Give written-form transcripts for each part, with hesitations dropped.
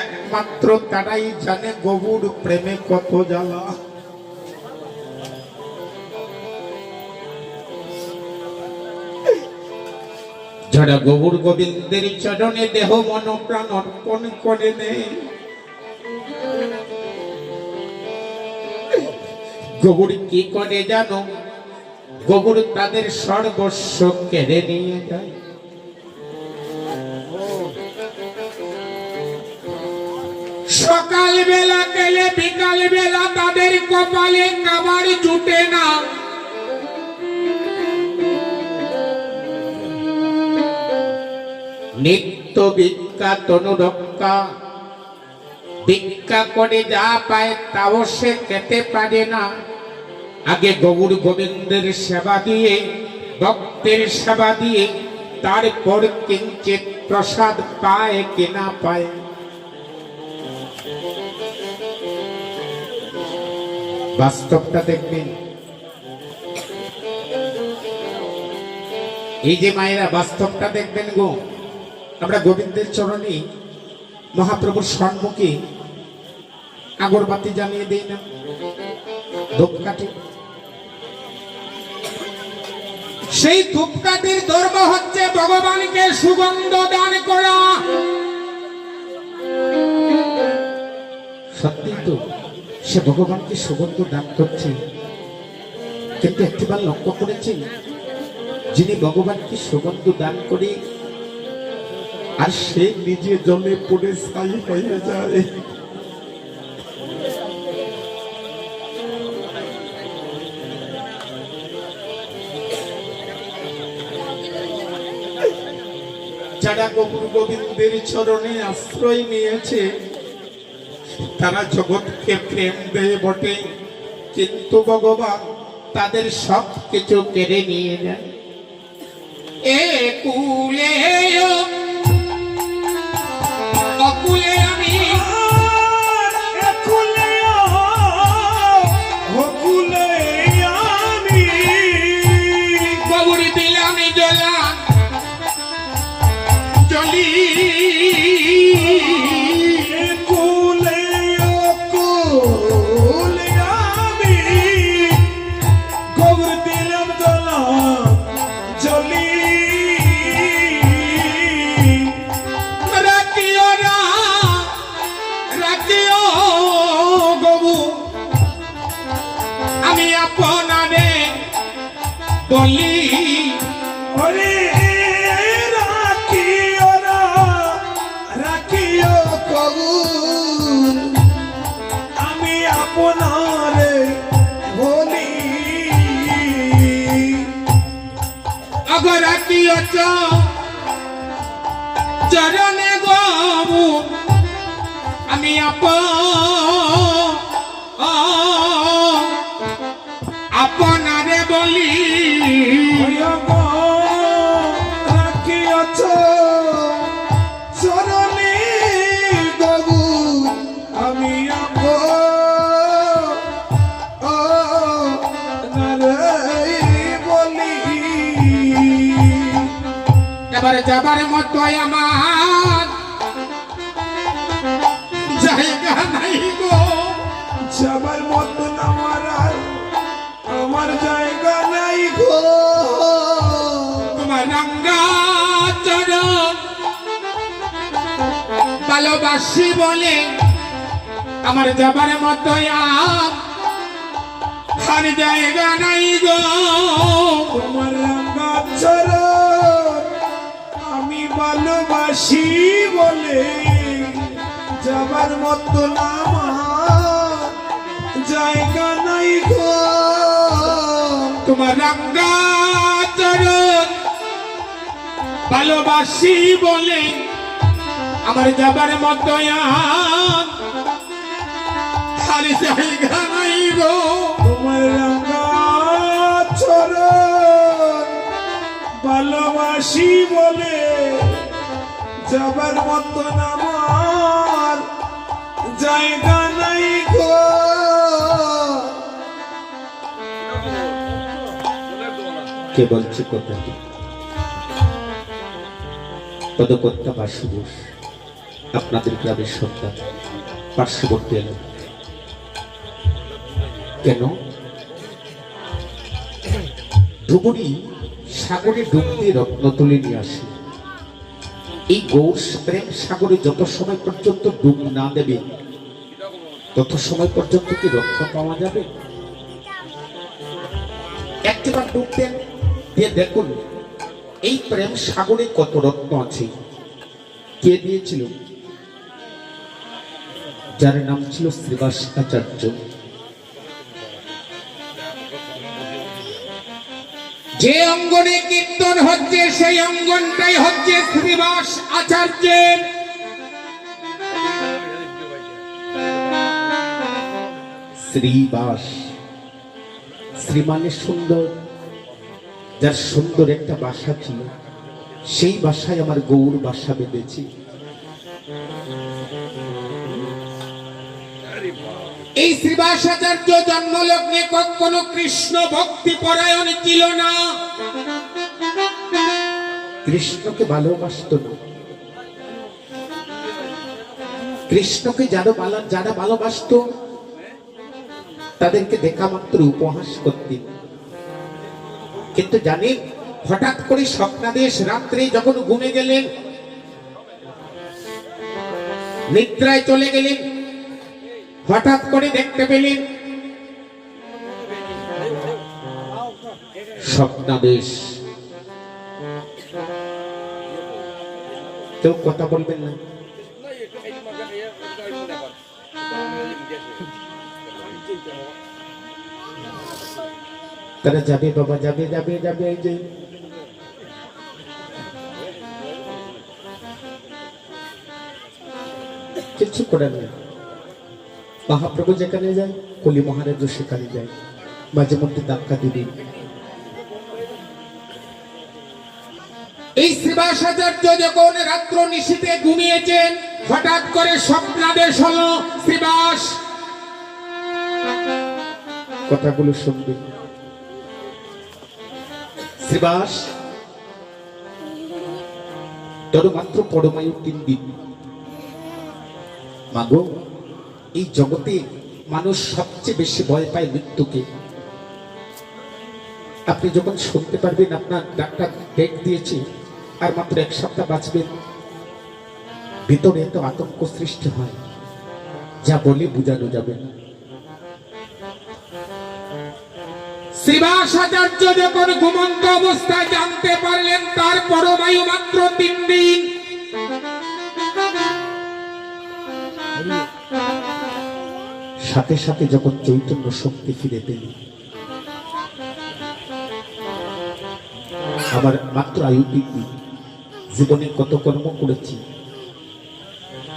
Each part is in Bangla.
একমাত্র তারাই জানে গবুর প্রেমে কত জ্বালা। যারা গবুর গোবিন্দের চরণে দেহ মন প্রাণ অর্পণ করে নেয়, গবুর কি করে জানো? গবুর তাদের সর্বস্ব কেড়ে নিয়ে যায়। সকাল বেলা গেলে বিকাল বেলা তাদের কপালে খাবার জুটে না। নিত্য ভিক্ষা তনু রক্ষা, ভিক্ষা করে যা পায় তাও সে খেতে পারে না। আগে গৌর গোবিন্দের সেবা দিয়ে, ভক্তের সেবা দিয়ে তারপর কিঞ্চিত প্রসাদ পায় কিনা পায়। বাস্তবটা দেখবেন, এই যে মায়েরা বাস্তবটা দেখবেন গো। আমরা গোবিন্দের চরণে মহাপ্রভুর সম্মুখে আগরবাতি জ্বালিয়ে দেই না, ধূপকাঠি। সেই ধূপকাঠির ধর্ম হচ্ছে ভগবানকে সুগন্ধ দান করা। সত্যি তো সে ভগবানকে সুগন্ধ দান করছে, কিন্তু একটিবার লক্ষ্য করেছেন, যিনি ভগবানকে সুগন্ধ দান করে আর সে নিজে জলে পড়ে ছাই হয়ে যায়। যারা গৌর গোবিন্দের চরণে আশ্রয় নিয়েছে তারা জগৎকে প্রেম দেয় বটে, কিন্তু ভগবান তাদের সব কিছু কেড়ে নিয়ে যায়। এ কুলে অকুলে আমি, অকুলে আমি গৌর দিলাম জলা জলি। বলি ওরে রাখিও না, রাখিও কবুল, আমি আপনারে বলি। আগর রাখিও চরণে গবু, আমি আপনারে বলি। রাখিয়াছ চরণে গবু, আমি বলি। এবারে যাবার মতো আমার জায়গা নাই গো, যাবার মতো আমার আমার জায়গা নাই গো। তোমার রাঙ্গা চরণ ভালোবাসি বলে আমার যাবার মতো আর জায়গা নাই গো। তোমার রাঙ্গা চরণ আমি ভালোবাসি বলে যাবার মতো আমার জায়গা নাই গো। তোমার রাঙ্গা চরণ ভালোবাসি বলে আমার যাবার মতো আর জায়গা নাই গো। তোমার রাঙ্গা চরণ ভালোবাসি বলে যাবার মতো আমার জায়গা নাই গো। কে বলছে কথাটি? পদকর্তা বাসুবোস। আপনাদের গ্রামের সন্তান পার্শ্ববর্তী এলাকা। কেন ডুবুরি সাগরে ডুব দিয়ে রত্ন তুলে নিয়ে আসে? এই গৌর প্রেম সাগরে যত সময় পর্যন্ত ডুব না দেবে তত সময় পর্যন্ত কি রত্ন পাওয়া যাবে? একবার ডুব দেন, দিয়ে দেখুন এই প্রেম সাগরে কত রত্ন আছে। কে দিয়েছিল? যার নাম ছিল শ্রীবাস আচার্য। যে অঙ্গনে কীর্তন হচ্ছে সেই অঙ্গনটাই হচ্ছে শ্রীবাস আচার্যের। শ্রীবাস, শ্রী মানে সুন্দর। যার সুন্দর একটা বাসা ছিল, সেই বাসায় আমার গৌর বাসা বেঁধেছি। এই শ্রীবাস আচার্য জন্মলগ্নে কখনো কৃষ্ণ ভক্তি পরায়ণ ছিল না, কৃষ্ণকে ভালোবাসত না। কৃষ্ণকে যারা ভালোবাসত তাদেরকে দেখা মাত্র উপহাস করতেন। কিন্তু জানেন, হঠাৎ করে স্বপ্নাদেশ রাত্রে যখন ঘুমে গেলেন, নিদ্রায় চলে গেলেন, হঠাৎ করে দেখতে পেলেন স্বপ্নাদেশ। কেউ কথা বলবেন না। তারা যাবে বাবা, যাবে যাবে যাবে। এই যে কিছু করার নেই। মহাপ্রভু যেখানে যায়, কলি মহারাজ সেখানে যায়, মাঝে মধ্যে ধাক্কা দিবি। এই শ্রীবাস আচার্য যখন রাত্র নিশীথে ঘুমিয়েছেন, হঠাৎ করে স্বপ্নাদেশ হলো শ্রীবাস। কথাগুলো শুনবে। শ্রীবাস, তোর মাত্র পরমায়ু 3 দিন। মাগো, এই জগতে মানুষ সবচেয়ে বেশি ভয় পায় মৃত্যুকে। আপনি যখন শুনতে পারবেন আপনার ডাক্তার ডেট দিয়েছে আর মাত্র 1 সপ্তাহ বাঁচবেন, ভিতরে এত আতঙ্ক সৃষ্টি হয় যা বলে বোঝানো যাবে না। শ্রীবাস আচার্য যখন ঘুমন্ত অবস্থায় জানতে পারলেন তার পরমায়ু মাত্র 3 দিন, সাথে সাথে যখন চৈতন্য শক্তি ফিরে পেলেন, আমার মাত্র আয়ু 3 দিন, জীবনে কত কর্ম করেছি,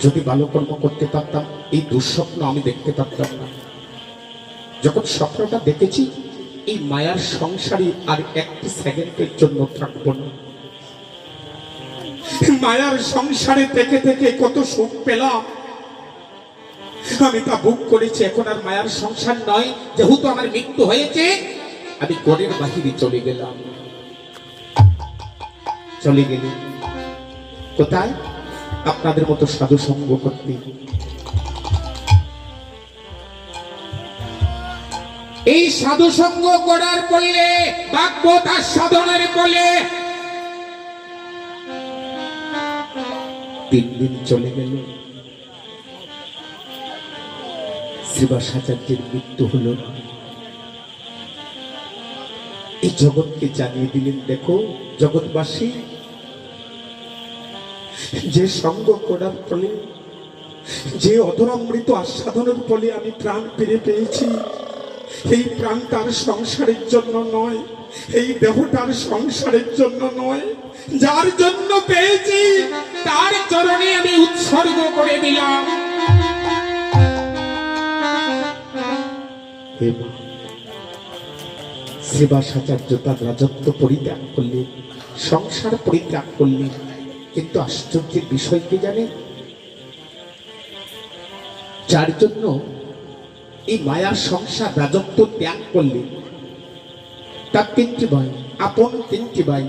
যদি ভালো কর্ম করতে পারতাম এই দুঃস্বপ্ন আমি দেখতে পারতাম না। যখন স্বপ্নটা দেখেছি, এই মায়ার সংসারে আর 1 সেকেন্ডের জন্য থাকবো না। মায়ার সংসারে থেকে থেকে কত সুখ পেলাম, আমি তা ভোগ করেছি। এখন আর মায়ার সংসার নয়, যেহেতু আমার মৃত্যু হয়েছে, আমি গড়ের বাহিরে চলে গেলাম। চলে গেলে কোথায়? আপনাদের মতো সাধু সঙ্গ করতে। এই সাধু সঙ্গ করার ফলে, ভাগবত সাধনের ফলে 3 দিন চলে গেল, শ্রীবাস আচার্যের মৃত্যু হলো। এই জগৎকে জানিয়ে দিলেন, দেখো জগৎবাসী, যে সঙ্গ করার ফলে, যে অধরামৃত আস্বাদনের ফলে আমি প্রাণ ফিরে পেয়েছি, এই প্রাণটার সংসারের জন্য নয়, এই দেহটার সংসারের জন্য নয়, যার জন্য পেয়েছি তার চরণে আমি উৎসর্গ করে দিলাম। শ্রীবাস আচার্য তার রাজত্ব পরিত্যাগ করলেন, সংসার পরিত্যাগ করলেন, কিন্তু আশ্চর্যের বিষয় কি জানেন? যার জন্য এই মায়ার সংসার রাজত্ব ত্যাগ করলেন, তার 3টি ভাই, আপন 3টি ভাই,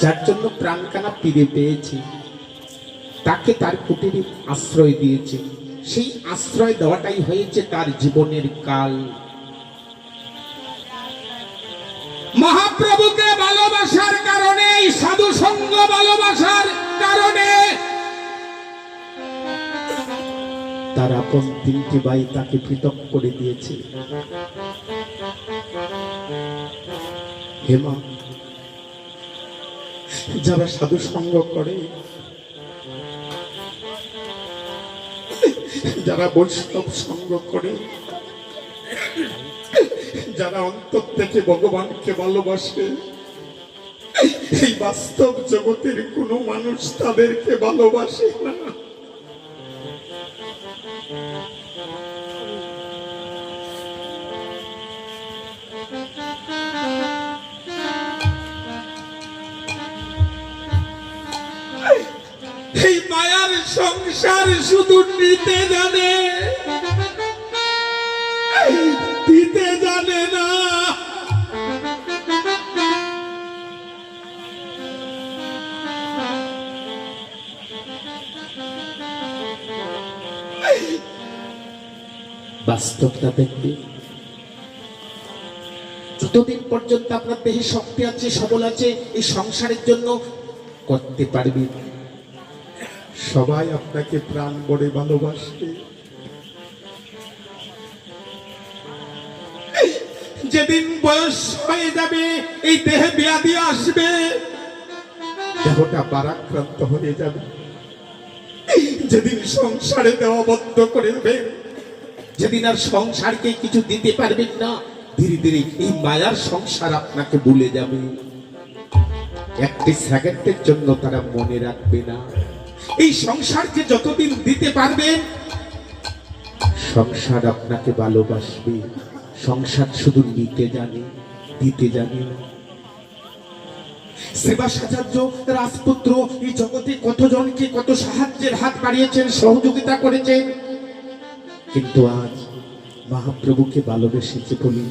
যার জন্য প্রাণকানা ফিরে পেয়েছি, তাকে তার কুটিরে আশ্রয় দিয়েছে। সেই আশ্রয় দেওয়াটাই হয়েছে তার জীবনের কাল। মহাপ্রভুকে ভালোবাসার কারণে, সাধু সঙ্গ ভালোবাসার কারণে তার আপন তিনটি ভাই তাকে পৃথক করে দিয়েছে। হেমা, যারা সাধু সঙ্গ করে, যারা বৈষ্ণব সঙ্গ করে, যারা অন্তর থেকে ভগবানকে ভালোবাসে, এই বাস্তব জগতের কোনো মানুষ তাদেরকে ভালোবাসে না। এই মায়ার সংসার শুধু নিতে জানে, দিতে জানে না। বাস্তবটা দেখবে, যতদিন পর্যন্ত আপনার দেহে শক্তি আছে, সবল আছে, এই সংসারের জন্য করতে পারবে। সবাই আপনাকে প্রাণ ভরে ভালোবাসে। যেদিন বয়স হয়ে যাবে, এই দেহে ব্যাধি আসবে, দেহটা বারাক্রান্ত হয়ে যাবে, যেদিন সংসারে দেওয়া বন্ধ করে দেবে, যেদিন আর সংসারকে কিছু দিতে পারবেন না, ধীরে ধীরে এই মায়ার সংসার আপনাকে ভুলে যাবে। একটি সেকেন্ডের জন্য তারা মনে রাখবে না। এই সংসারকে যতদিন দিতে পারবেন, সংসার আপনাকে ভালোবাসবে। সংসার শুধু নিতে জানে, দিতে জানে না। সেবাসাচার্য রাজপুত্র এই জগতে কতজনকে কত সাহায্যের হাত বাড়িয়েছেন, সহযোগিতা করেছেন, কিন্তু আজ মহাপ্রভুকে ভালোবেসেছে বলে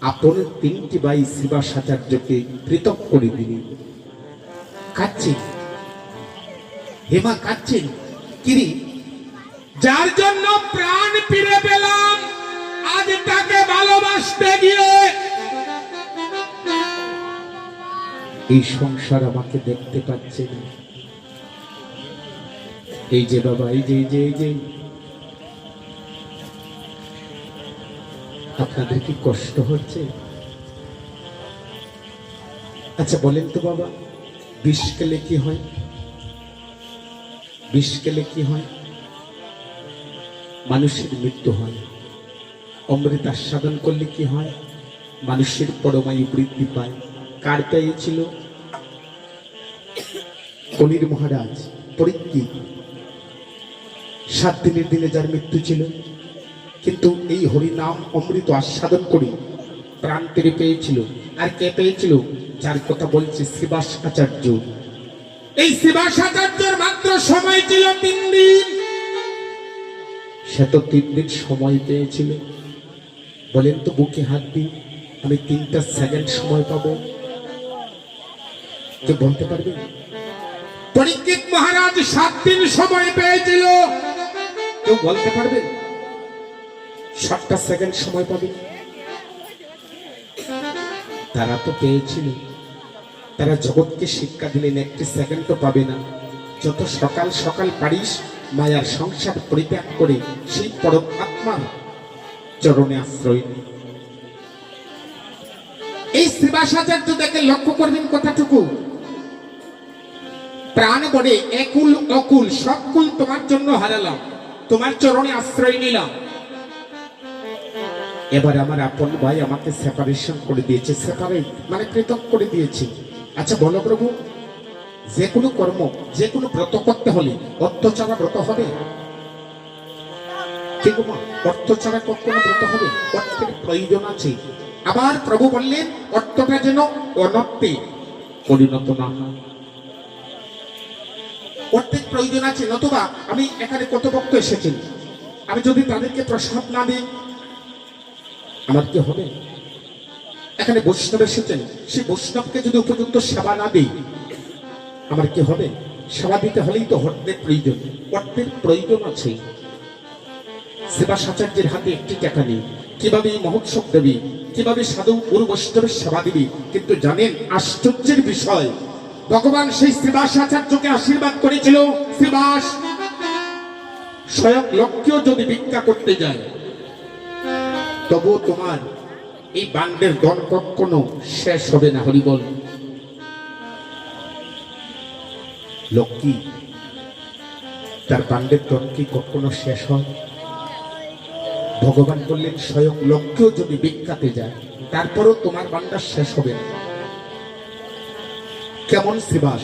আপনার তিনটি ভাই সেবাসাচার্যকে পৃথক করে দিলেন। কাঁদছেন হেমা, কাঁদছেন কিরে? যার জন্য প্রাণ ফিরে পেলাম, আজ তাকে ভালোবাসতে গিয়ে এই সংসার আমাকে দেখতে পাচ্ছে না। এই যে বাবা, এই যে এই যে এই যে, আপনাদের কি কষ্ট হচ্ছে? আচ্ছা বলেন তো বাবা, বিষ খেলে কি হয়? বিষ খেলে কি হয়? মানুষের মৃত্যু হয়। অমৃত আস্বাদন করলে কি হয়? মানুষের পরমায়ু বৃদ্ধি পায়। কার পেয়েছিল? কলির মহারাজ পরীক্ষিত। 7 দিনের দিনে যার মৃত্যু ছিল, কিন্তু এই হরিনাম অমৃত আস্বাদন করে প্রাণ ফিরে পেয়েছিল। আর কে পেয়েছিল? যার কথা বলছে শ্রীবাস আচার্য। এই শ্রীবাস আচার্যের মাত্র সময় ছিল 3 দিন। সে তো 3 দিন সময় পেয়েছিল। বলেন তো, বুকে হাত দিই, আমি 3টা সেকেন্ড সময় পাবো? কে বলতে পারবে? পরীক্ষিত মহারাজ 7 দিন সময় পেয়েছিল। কেউ বলতে পারবে 7টা সেকেন্ড সময় পাবে? তারা তো পেয়েছিল। তারা জগৎকে শিক্ষা দিলেন, 1 সেকেন্ডও পাবে না। যত সকাল সকাল পারিস মায়ার সংসার পরিত্যাগ করে সেই পরমাত্মার চরণে আশ্রয় নে। এই শ্রীবাসাচার্য দেখে লক্ষ্য করবেন কথাটুকু, প্রাণ বলে একুল অকুল সব কুল তোমার জন্য হারালাম, তোমার চরণে আশ্রয় নিলাম। এবার আমার আপন ভাই আমাকে সেপারেশন করে দিয়েছে। সেপারেট মানে পৃথক করে দিয়েছে। আচ্ছা বলো প্রভু, যে কোনো কর্ম, যে কোনো ব্রত করতে হলে অর্থ ছাড়া ব্রত হবে? ঠিক মা, অর্থ ছাড়া কখনো ব্রত হবে? অর্থের প্রয়োজন আছে। আবার প্রভু বললেন অর্থটা যেন অনর্থে পরিণত না হয়। অর্থের প্রয়োজন আছে, নতুবা আমি এখানে কত ভক্ত এসেছেন, আমি যদি তাদেরকে প্রসাদ না দিই আমার কি হবে? এখানে বৈষ্ণব এসেছেন, সেই বৈষ্ণবকে যদি উপযুক্ত সেবা না দিই আমার কি হবে? সেবা দিতে হলেই তো অর্থের প্রয়োজন, অর্থের প্রয়োজন আছে। সেবাসাচার্যের হাতে একটি টাকা নেই, কিভাবে এই মহোৎসব দেবী, কিভাবে সাধু গুরু বৈষ্ণবের সেবা দিবি। কিন্তু জানেন আশ্চর্যের বিষয়, ভগবান সেই সেবাসাচার্যকে আশীর্বাদ করেছিল, শ্রীবাস স্বয়ং লক্ষ্যেও যদি ভিক্ষা করতে যায় তবু তোমার এই বান্ডের ধন কখনো শেষ হবে না। হরিবল। লক্ষ্মী তার বান্ডের ধন কি কখনো শেষ হয়? ভগবান বললেন স্বয়ং লক্ষ্যেও যদি ভিক্ষাতে যায় তারপরও তোমার বান্ডার শেষ হবে না। কেমন শ্রীবাস?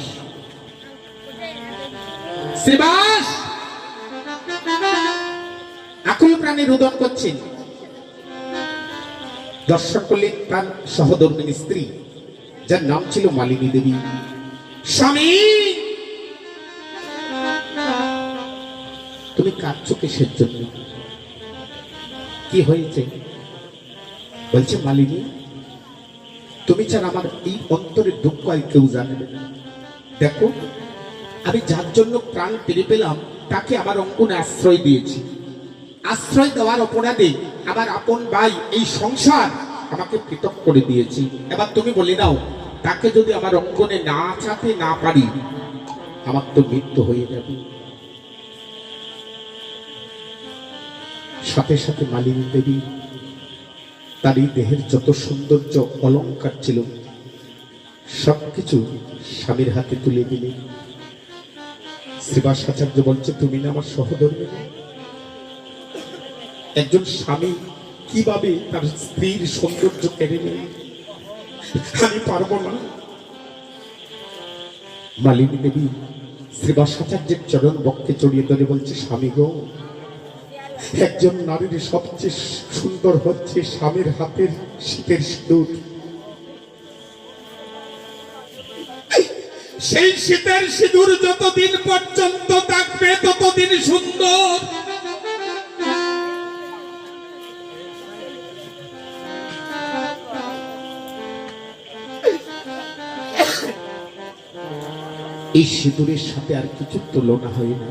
শ্রীবাস আকুল প্রাণে রোদন করছেন। দর্শন করলেন তার সহধর্মিনী স্ত্রী, যার নাম ছিল মালিনী দেবী। স্বামী তুমি কাঁদছো কিসের জন্য? কি হয়েছে? বলছে মালিনী, তুমি ছাড়া আমার এই অন্তরের দুঃখ আর কেউ জানবে না। দেখো আমি যার জন্য প্রাণ ফিরে পেলাম তাকে আমার অঙ্গনে আশ্রয় দিয়েছি, আশ্রয় দেওয়ার অপরাধে আমার আপন ভাই এই সংসার আমাকে পৃথক করে দিয়েছি। এবার তুমি বলে দাও, তাকে যদি আমার অঙ্গনে না চাতে না পারি আমার তো মৃত্যু হয়ে যাবে। সাথে সাথে মালিনী দেবী তার এই দেহের যত সৌন্দর্য অলংকার ছিল সবকিছু স্বামীর হাতে তুলে দিলে। শ্রীবাসাচার্য বলছে, তুমি না আমার সহধর্মী? একজন স্বামী কিভাবে তার স্ত্রীর সৌন্দর্য কেড়ে নেয়? আমি পারবো না। মালিনী দেবী শ্রীবাসাচার্যের চরণ বক্ষে জড়িয়ে ধরে বলছে, স্বামী গো, একজন নারীর সবচেয়ে সুন্দর হচ্ছে স্বামীর হাতের শীতের সিঁদুর। সেই শীতের সিঁদুর যতদিন পর্যন্ত থাকবে ততদিন সুন্দর। এই সিঁদুরের সাথে আর কিছু তুলনা হয় না।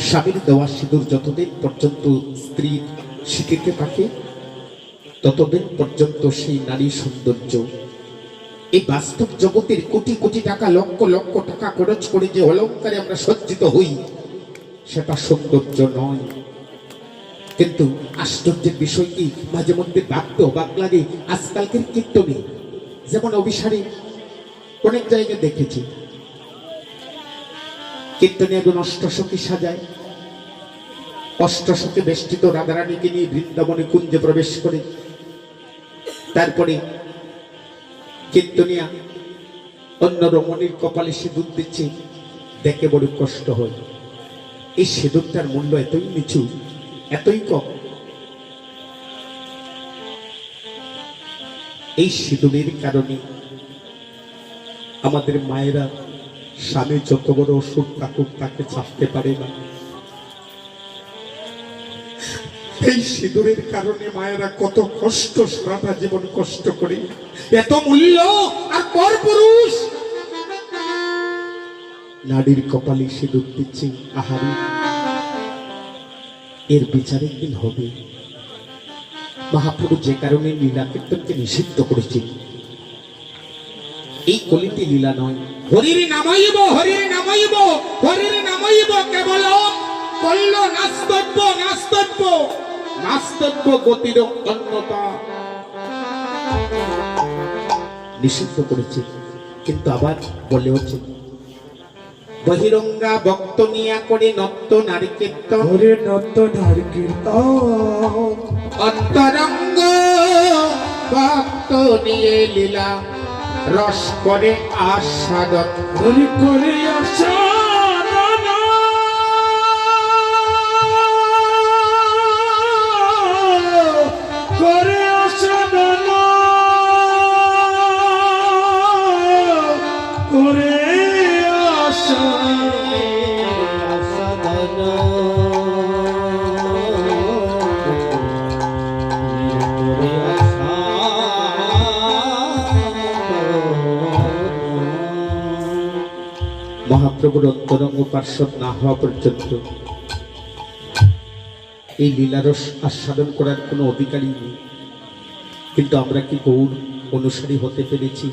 স্বামীর দেওয়া সিঁদুর যতদিন পর্যন্ত স্ত্রী শিখিতে থাকে ততদিন পর্যন্ত সেই নারী সৌন্দর্য। এই বাস্তব জগতের কোটি কোটি টাকা, লক্ষ লক্ষ টাকা খরচ করে যে অলঙ্কারে আমরা সজ্জিত হই সেটা সৌন্দর্য নয়। কিন্তু আশ্চর্যের বিষয় কি, মাঝে মধ্যে ভাবতে অবাক লাগে, আজকালকের কীর্তনে যেমন অভিসারে অনেক জায়গায় দেখেছি কীর্তনে একজন অষ্টসখী সাজায়, অষ্টসখী বেষ্টিত রাধারানীকে নিয়ে বৃন্দাবনে কুঞ্জে প্রবেশ করে। তারপরে কীর্তনিয়া অন্য রমণীর কপালে সিঁদুর দিচ্ছে, দেখে বড় কষ্ট হয়। এই সিঁদুরটার মূল্য এতই নিচু, এতই কম। এই সিঁদুরের কারণে আমাদের মায়েরা স্বামী যত বড় অসুখ থাকুক তাকে ছাড়তে পারে না। এই সিঁদুরের কারণে মায়েরা কত কষ্ট, সারাটা জীবন কষ্ট করে। এত মূল্য আর পর পুরুষ নারীর কপালে সিঁদুর দিচ্ছে। আহারি, এর বিচার একদিন হবে। মহাপ্রভু যে কারণে লীলা কীর্তনকে নিষিদ্ধ করেছেন, এই কলিতে লীলা নয়। হরির নামাইব, হরির নামাইব, হরির নামাইব কেবল কল্ল নাস্তব্য, নাস্তব্য নাস্তব্য গতির অন্যতা নিষিদ্ধ করেছে। কিন্তু আবার বলে হচ্ছে, বহিরঙ্গা ভক্ত নিয়া করে নত্য নারী কীর্তন, নত্য নারী কীর্তন, অন্তরঙ্গ ভক্ত নিয়ে লীলা রস করে আস্বাদন, হরি করে আস্বাদন, করে আস্বাদন, করে মহাপ্রভুর অন্তরঙ্গ পার্শ্বদ না হওয়া পর্যন্ত এই লীলারস আস্বাদন করার কোনো অধিকারী নেই। কিন্তু আমরা কি গৌর অনুসারী হতে পেরেছি?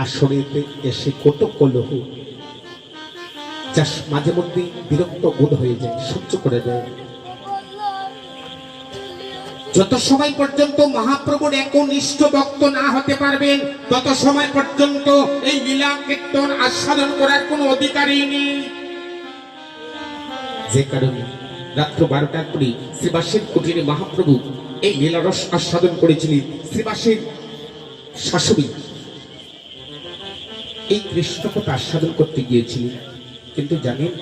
আসরেতে এসে কত কলহ, যা মাঝে মধ্যে বিরক্ত বোধ হয়ে যায়, সহ্য করে দেয়। যত সময় পর্যন্ত মহাপ্রভুর একনিষ্ঠ ভক্ত না হতে পারবেন, তত সময় পর্যন্ত এই লীলা কীর্তন আস্বাদন করার কোনো অধিকারই নেই। যে কারণে রাত্র 12টার পরে শ্রীবাসের কুটিরে মহাপ্রভু এই লীলারস আস্বাদন করেছিলেন। শ্রীবাসের শাশুড়ি এই কৃষ্ণ কথা আস্বাদন করতে গিয়েছিলেন, কিন্তু জানেন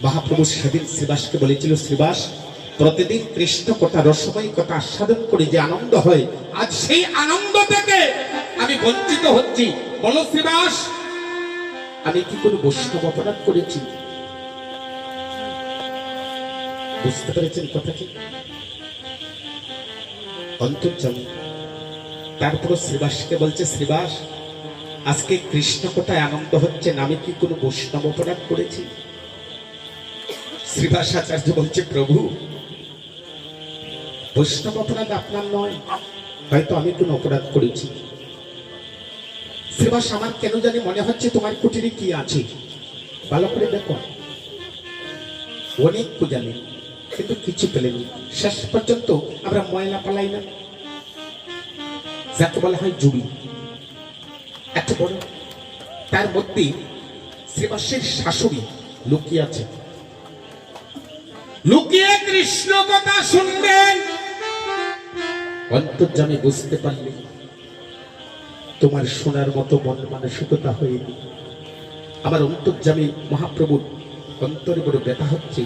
মহাপ্রভু সেদিন শ্রীবাসকে বলেছিল, শ্রীবাস, প্রতিদিন কৃষ্ণ কথা রসময় কথা আস্বাদন করে যে আনন্দ হয়, আজ সেই আনন্দ থেকে আমি বঞ্চিত হচ্ছি। বলো শ্রীবাস, আমি কি কোনো বৈষ্ণব অপরাধ করেছি? বুঝতে পেরেছেন কথা কি? অন্তর্যামী তারপর শ্রীবাসকে বলছে, শ্রীবাস, আজকে কৃষ্ণ কথায় আনন্দ হচ্ছে না, আমি কি কোনো বৈষ্ণব অপরাধ করেছি? শ্রীবাস আচার্য বলছে, প্রভু, বৈষ্ণব অপরাধ আপনার নয়, হয়তো আমি কোনো অপরাধ করেছি। শ্রীবাস, আমার কেন জানি মনে হচ্ছে তোমার কুটিরে কি আছে, ভালো করে দেখো। অনেক পূজানি কিন্তু কিছু পেলেনি। শেষ পর্যন্ত আমরা ময়লা পালাই না, যাকে বলা হয় জুড়ি, এত বড়, তার মধ্যে শ্রীবাসের শাশুড়ি লুকিয়ে আছে, লুকিয়ে কৃষ্ণ কথা শুনবেন। অন্তর্যামী বুঝতে পারলে তোমার শোনার মতো মন মানসিকতা হয়নি। আমার অন্তর্যামী মহাপ্রভুর অন্তরে বড় ব্যথা হচ্ছে।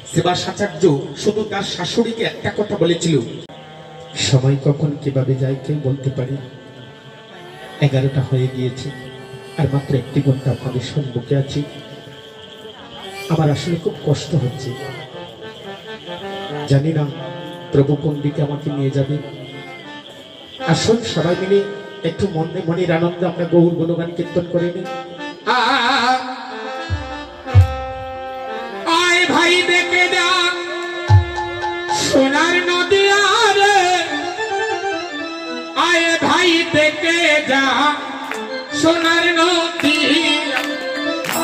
শ্রীবাস আচার্য শুধু তার শাশুড়িকে একটা কথা বলেছিল, সময় কখন কিভাবে যায় কেউ বলতে পারে। 11টা হয়ে গিয়েছে, আর মাত্র 1 ঘন্টা আপনাদের সম্মুখে আছি। আমার আসলে খুব কষ্ট হচ্ছে, জানি না প্রভু কোন দিকে আমাকে নিয়ে যাবে। আসুন সবাই মিলে একটু মনে মনের আনন্দে আমরা গৌর গুণগান কীর্তন করে নিই। আয় ভাই দেখে যা সোনার নদী, আরে আয় ভাই দেখে যা সোনার নদী,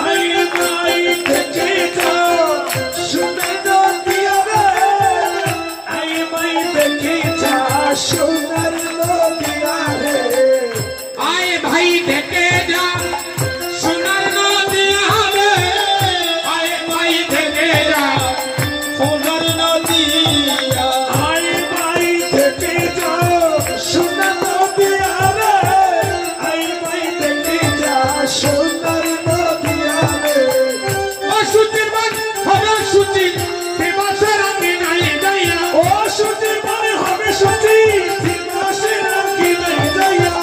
আয় ভাই দেখে যা সোনার নদী, আয় ভাই দেখে যা সোনার নদী, আয় ভাই দেখে যা সোনার নদী, আয় ভাই দেখে যা সোনার নদী, আয় ভাই দেখে যা সোনার নদী, আয় ভাই দেখে যা সোনার নদী। অসুচির মান হবে সুচি, শ্রীবাসের আগে নাই যাইয়া, ও সুচির মানে হবে সুচি, শ্রীবাসের আগে নাই যাইয়া,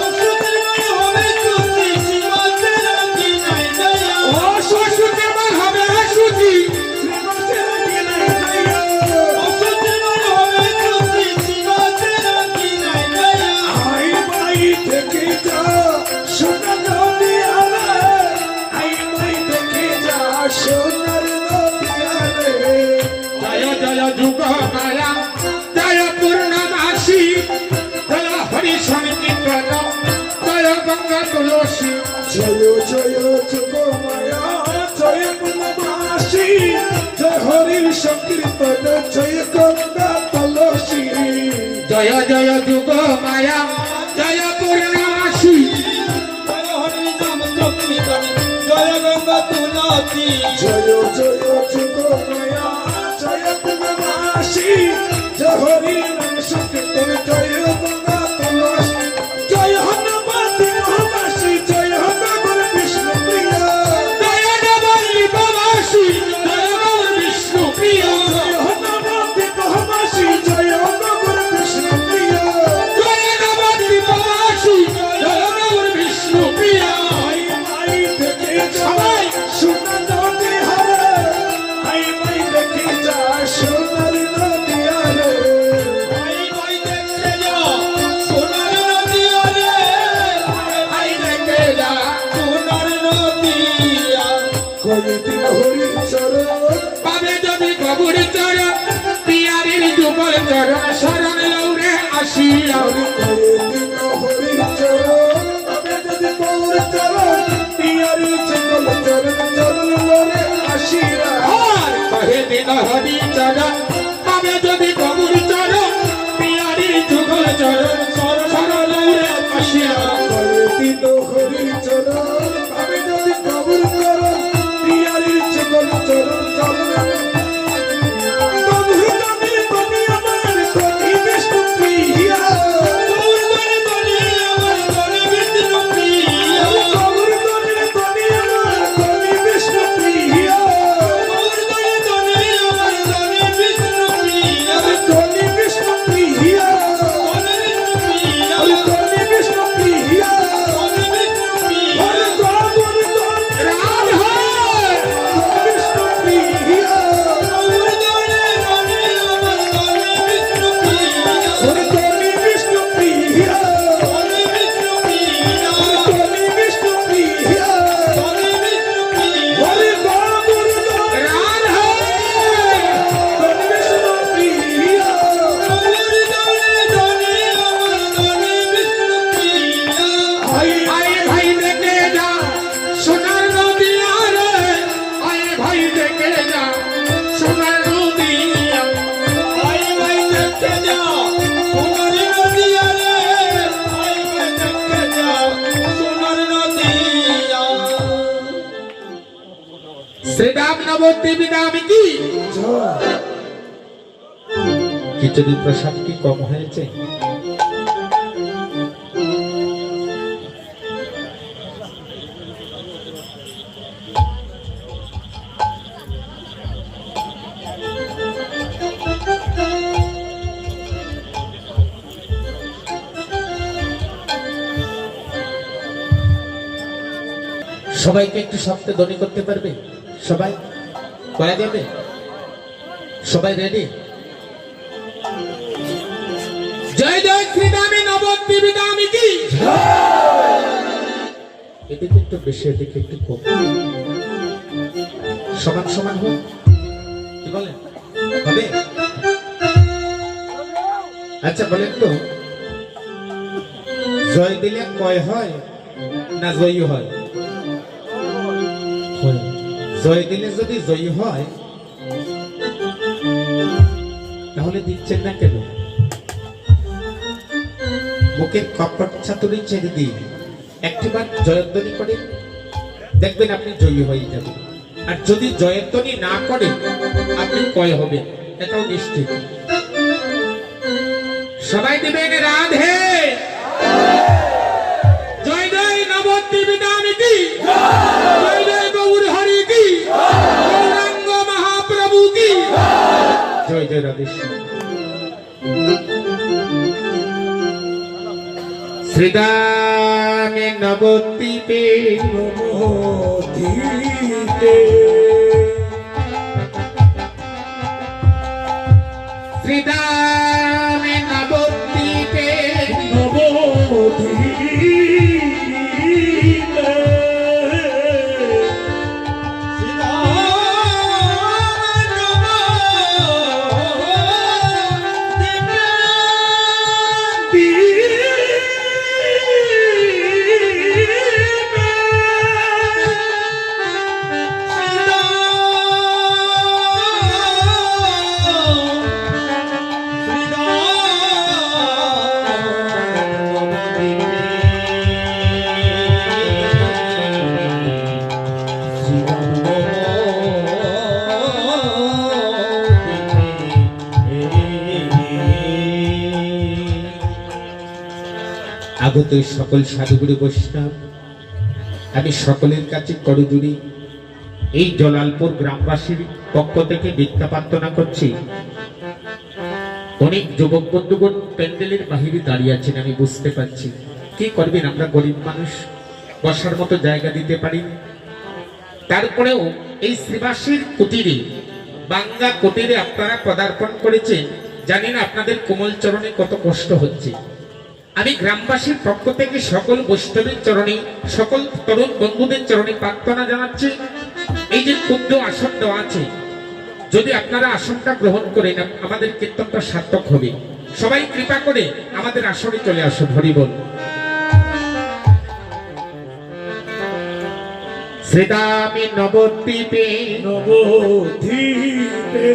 অসুচির মান হবে সুচি, শ্রীবাসের আগে নাই যাইয়া, অসুচির মান হবে সুচি, শ্রীবাসের আগে নাই যাইয়া, অসুচির মান হবে সুচি, শ্রীবাসের আগে নাই যাইয়া। আয় ভাই দেখে যা সোনার নদী, আয় ভাই দেখে যা সোনার নদী। জয় জয় যুগ মায়া, জয় পূর্ণমাসী, জয় হরি সংকীর্তন, জয় গঙ্গা তুলসী। জয় জয় যুগ মায়া, জয় পূর্ণমাসী, জয় হরির সংকীর্তন, জয় গঙ্গা তুলসী। জয় জয় যুগ মায়া, জয় পূর্ণমাসী, জয় হরি নাম সংকীর্তন, জয় গঙ্গা তুলসী। জয় জয় যুগ মায়া, জয় পূর্ণমাসী, জয় হরির নাম সংকীর্তন, জয় গঙ্গা তুলসী। জয় হনুমতি মহাবাসী, জয় হনুমান বিষ্ণু প্রিয়, জয় নবী প্রবাসী, জয় গৌর বিষ্ণু প্রিয়, জয় হনুমতি মহাবাসী, জয় হনুমান বিষ্ণু প্রিয়। জয় নবী প্রবাসী, জয় গৌর বিষ্ণু প্রিয়। আই মাই দেখে যাই সোনার নদী হারে, আই মাই দেখে যা সোনার নদী হারে, আই ভাই দেখে যা সোনার নদী, আরে আই কয়েকদিন হরি চরণ পাবে যদি গৌর চরণ পিয়ারির যুগল চরণ শরণ লৌরে আসিয়া কয়েকদিন হরি চরণ তবে যদি গৌর চরণ পিয়ারি চরণ চরণ চরণ লরে আসিরা আর কহে দিন হরি চরণ পাবে যদি গৌর চরণ পিয়ারির যুগল চরণ শরণ লৌরে আসিয়া কয়েকদিন হরি চরণ তবে যদি গৌর চরণ পিয়ারি চরণ চরণ চরণ প্রভু নামে তুমি আমার কোটি বিষ্ণু প্রিয়া গৌর বলে বলি আমার গৌর বিষ্ণু প্রিয়া গৌর নামে তুমি আমার কোটি বিষ্ণু প্রিয়া গৌর বলে বলি আমার গৌর বিষ্ণু প্রিয়া কোটি বিষ্ণু প্রিয়া গৌর বিষ্ণু প্রিয়া কোটি বিষ্ণু প্রিয়া গৌর বিষ্ণু প্রিয়া হরে গৌর রাধা বিষ্ণু প্রিয়া গৌর বলে বলি আমার গৌর বিষ্ণু প্রিয়া হরে কোটি বিষ্ণু প্রিয়া গৌর বিষ্ণু প্রিয়া কোটি বিষ্ণু প্রিয়া গৌর বিষ্ণু প্রিয়া হরে গৌর রাধা কোটি বিষ্ণু প্রিয়া গৌর বলে বলি আমার গৌর বিষ্ণু প্রিয়া আয় ভাই দেখে যা সোনার নদিয়া রে আয় ভাই দেখে যা সোনার নদিয়া আয় ভাই দেখে যা সোনার নদিয়া রে আয় ভাই দেখে যা সোনার নদিয়া শ্রীরাম নবদ্বীপী নাম কি খিচুড়ি প্রসাদ কি কম হয়েছে সবাইকে একটু শব্দে ধ্বনি করতে পারবে সবাই করা যাবে সবাই রেডি জয় জয় শ্রীরামে নবদ্বীপী দামি কি এদিকে একটু বেশি এদিকে একটু কম সমান সমান হোক কি বলেন হবে আচ্ছা বলেন তো জয় দিলে কয় হয় না জয়ী হয় জয় দিলে যদি জয়ী হয় তাহলে দিচ্ছেন না কেন মুখের কপট ছাতুরি ছেড়ে দিয়ে একটিবার জয়ধ্বনি করে দেখবেন আপনি জয়ী হয়ে যাবেন আর যদি জয়ধ্বনি না করে আপনি কয় হবেন এটাও নিশ্চিত সবাই দিবেন রাধে জয় জয় নবদ্বীপী দামি কি জয় জয় গৌর হরি কি গৌরাঙ্গ মহাপ্রভু কি জয় জয় রাধেশ্যাম শ্রীরামে নবদ্বীপে নমোদিতে শ্রীরামে নবদ্বীপে নমোদিতে আগত সকল সাধুগুরু বৈষ্ণব আমি সকলের কাছে করজুড়ি এই জলালপুর গ্রামবাসীর পক্ষ থেকে ভিক্ষা প্রার্থনা করছি। অনেক যুবক বন্ধুগণ প্যান্ডেলের বাহিরে দাঁড়িয়ে আছেন, আমি বুঝতে পারছি। কি করবেন, আমরা গরিব মানুষ, বসার মতো জায়গা দিতে পারি। তারপরেও এই শ্রীবাসীর কুটিরে, বাংলা কুটিরে আপনারা পদার্পণ করেছেন। জানি না আপনাদের কোমল চরণে কত কষ্ট হচ্ছে। আমি গ্রামবাসীর পক্ষ থেকে সকল বৈষ্ণবের চরণে, সকল তরুণ বন্ধুদের চরণে প্রার্থনা জানাচ্ছি, এই যে ক্ষুদ্র আসন দেওয়া আছে, যদি আপনারা আসনটা গ্রহণ করেন আমাদের কীর্তনটা সার্থক হবে। সবাই কৃপা করে আমাদের আসনে চলে আসুন। হরি বল। শ্রীদামি নবদ্বীপে নবদ্বীপে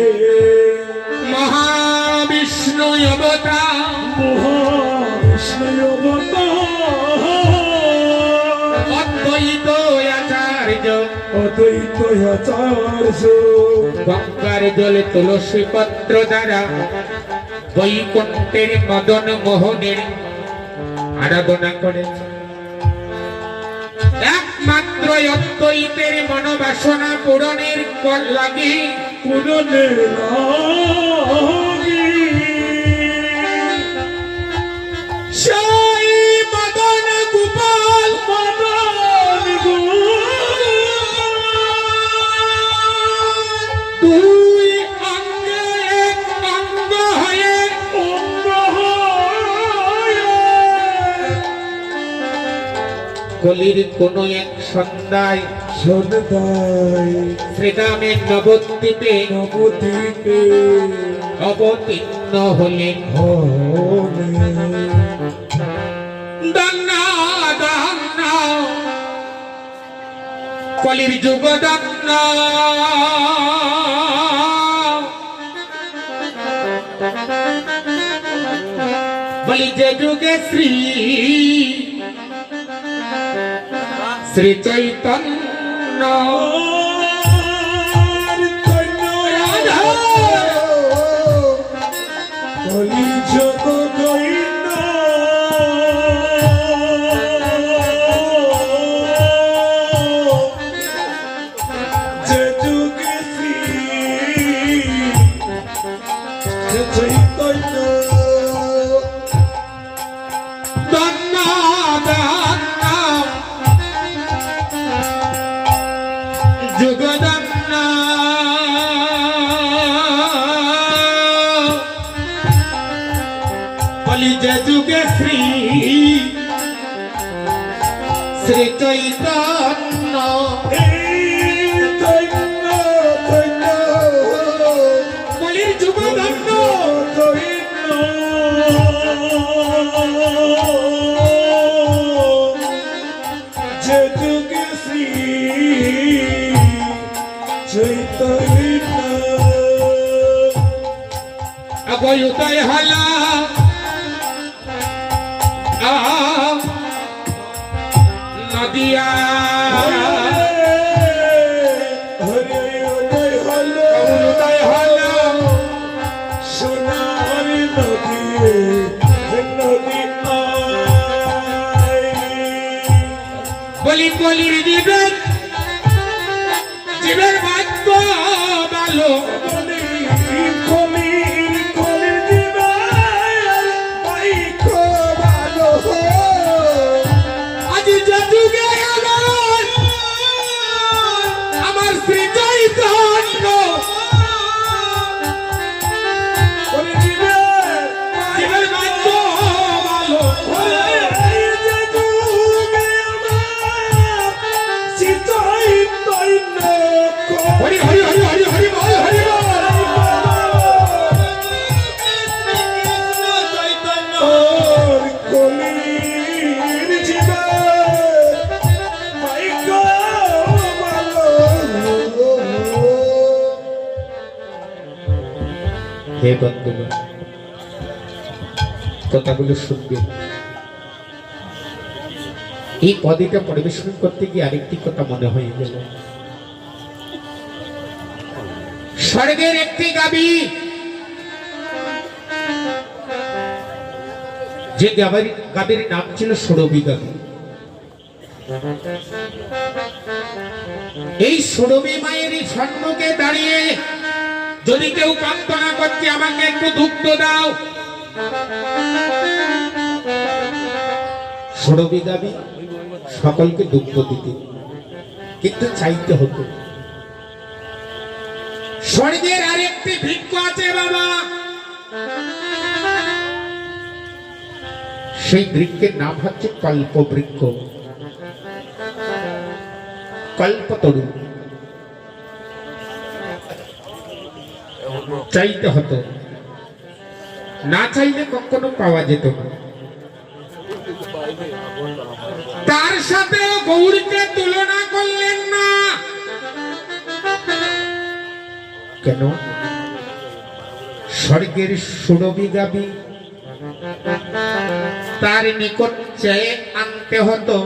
মহাবিষ্ণু অবতার, মহাবিষ্ণু অবতার, অদ্বৈত আচার্য, অদ্বৈত আচার্য, গঙ্গার জলে তুলসী পত্র দ্বারা বৈকুণ্ঠের মদন মোহনের আরাধনা করেছে। একমাত্র অদ্বৈতের মনোবাসনা পূরণের লাগে পূরণের লাগি সেই মদন গোপাল, মদন দুই অঙ্গে এক অঙ্গ হয়ে অঙ্গ হয়ে কলির কোন এক সন্ধ্যায় সন্ধ্যায় শ্রীরামের নবদ্বীপে নবদ্বীপে অবতীর্ণ হলেন। দান্না দান্না কলির যুগ দান্না, বলি যে যুগে শ্রী শ্রী চৈতন্য কলি যত দৈন্য যে যুগে শ্রী চৈতন্য দান্না দান্না যুগ দান্না, বলি যে যুগে শ্রী শ্রী চৈতন্য, বলির যুগ দান্না, যে যুগে শ্রী চৈতন্য অবয়ুদয় হলা নদিয়া, হরে উদয় হলো উদয় হলা সোনার নদী নদী আয় বলি বলির জীবের জীবের ভাগ্য ভালো, কলির কলির দিবার পাইকো ভালো আজ যে যুগে আমার শ্রী চৈতন্য, কলির দিবার জীবের ভাগ্য ভালো, যে যুগে আমার চিতৈতন্য হরি হরি হরি হরি হরি বল, হরি বল। ওর কলির জীবন পাইকো ভালো হে বন্ধুগণ, কথাগুলো শুনবেন। এই পদেটা পরিবেশন করতে গিয়ে আরেকটি কথা মনে হয়ে গেল। স্বর্গের একটি গাবি, যে গাবির নাম ছিল সুরভি গাবি। এই সুরভি মায়ের সম্মুখে দাঁড়িয়ে যদি কেউ প্রার্থনা করছে আমাকে একটু দুগ্ধ দাও, সুরভি গাবি সকলকে দুগ্ধ দিতে, কিন্তু চাইতে হতো। স্বর্গের আরেকটি বৃক্ষ আছে বাবা, সেই বৃক্ষের নাম হচ্ছে কল্প বৃক্ষ, কল্পতরু। চাইতে হতো, না চাইলে কখনো পাওয়া যেত না। তার সাথে গৌরকে তুলনা করলেন না কেন? স্বর্গের সুরভি গাবি তার নিকট চেয়ে আনতে হতো,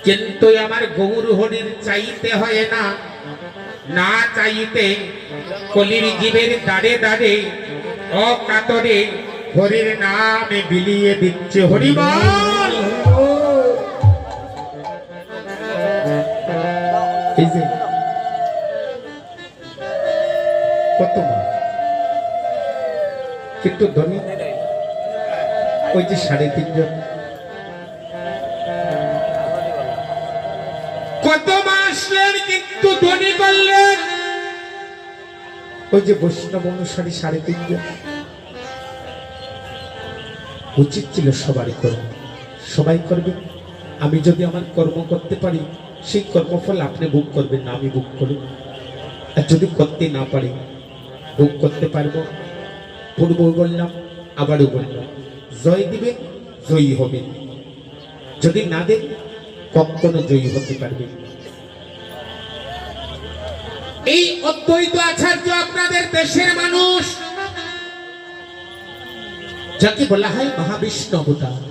কিন্তু আমার গৌর হরির চাইতে হয় না। না চাইতে কলির জীবের দাঁড়ে দাঁড়ে অকাতরে হরির নামে বিলিয়ে দিচ্ছে হরিবল। এই যে কত মা কিন্তু ধনী, ওই যে 3.5 জন কত মাসলেন কিন্তু ধনী করলেন। ওই যে বৈষ্ণব অনুসারী 3.5 জন। উচিত ছিল সবারই করবে, সবাই করবে। আমি যদি আমার কর্ম করতে পারি সেই কর্মফল আপনি ভোগ করবেন না, আমি ভোগ করব। আর যদি করতে না পারি ভোগ করতে পারবো। পূর্বও বললাম আবারও বললাম, জয় দিবে জয়ী হবে, যদি না দেন কখনো জয়ী হতে পারবে। এই অদ্বৈত আচার্য আপনাদের দেশের মানুষ, যাকে বলা হয় মহাবিষ্ণু অবতার,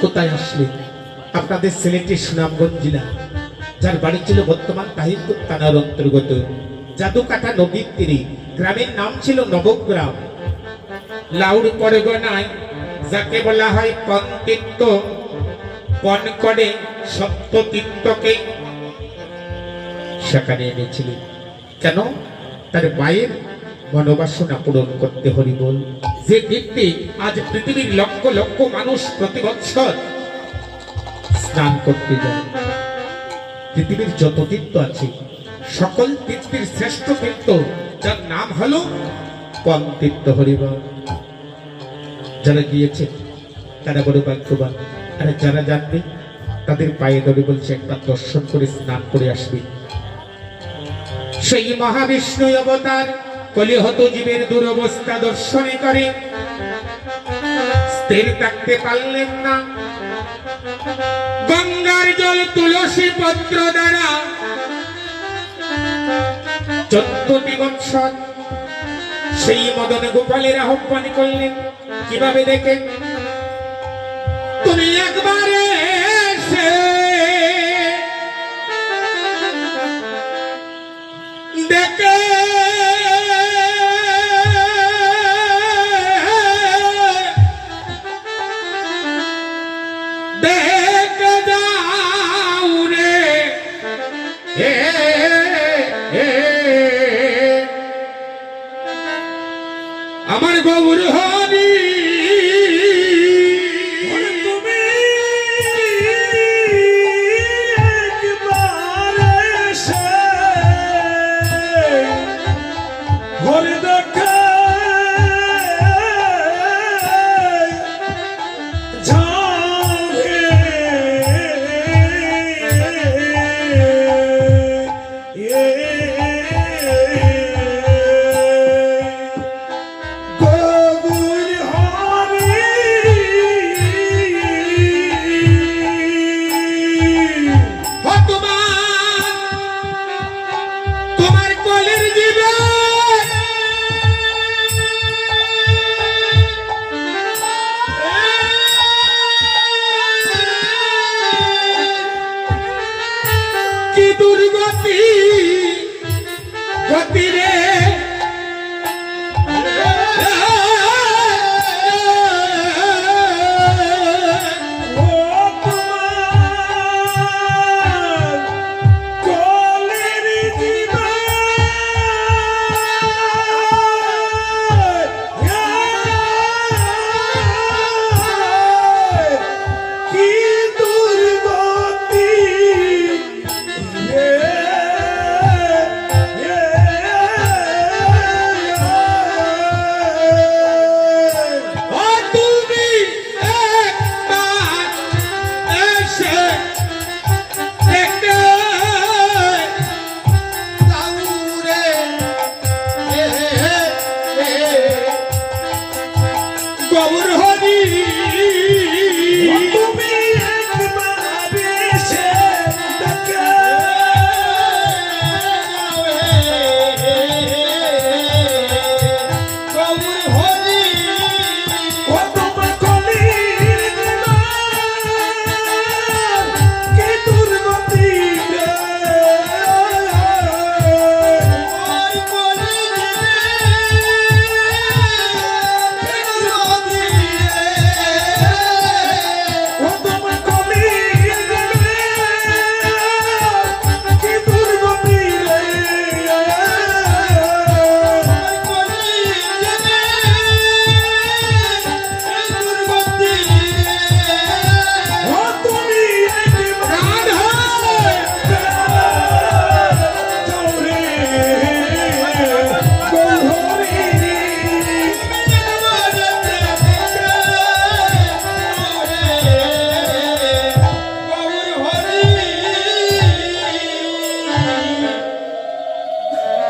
কোথায় আসলেন? আপনাদের সিলেটের সুনামগঞ্জ জেলা, যার বাড়ি ছিল বর্তমান তাহিরপুর থানার অন্তর্গত জাদুকাটা নদীর তীরে। গ্রামের নাম ছিল নবগ্রাম। লাউড় পরগনায় যাকে বলা হয় পনতীর্থ, পন করে সপ্ততীর্থকে সেখানে এনেছিলেন। কেন? তার মায়ের মনোবাসনা পূরণ করতে। হরিবল। যে তীর্থে আজ পৃথিবীর লক্ষ লক্ষ মানুষ প্রতি বছর স্নান করতে যায়। পৃথিবীর যত তীর্থ আছে সকল তীর্থের শ্রেষ্ঠ তীর্থ, যার নাম হলো পনতীর্থ। হরিবল। যারা গিয়েছে তারা বড় ভাগ্যবান, আর যারা জানবে তাদের পায়ে ধরে বলছে একবার দর্শন করে স্নান করে আসবে। সেই মহাবিষ্ণু অবতার কলিহত জীবের দুরবস্থা দর্শনে করে স্থির থাকতে পারলেন না। গঙ্গার জল তুলসী পত্র দ্বারা 14টি বৎসর সেই মদন গোপালের আহ্বান করলেন। কিভাবে দেখেন? তুমি একবারে এসে দেখে দেখে দাও রে আমার গৌর হরি।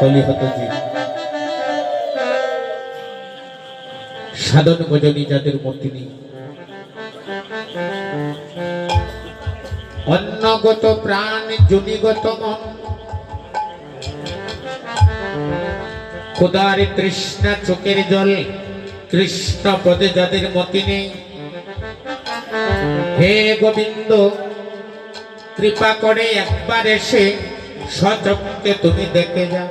কলিহতজি সাধন গজনী যাদের মতি নেই, অন্নগত প্রাণ জনিগত মন, খোদার তৃষ্ণা চোখের জল কৃষ্ণ পদে যাদের মতি নেই, হে গোবিন্দ কৃপা করে একবার এসে সচক্ষে তুমি দেখে যাও।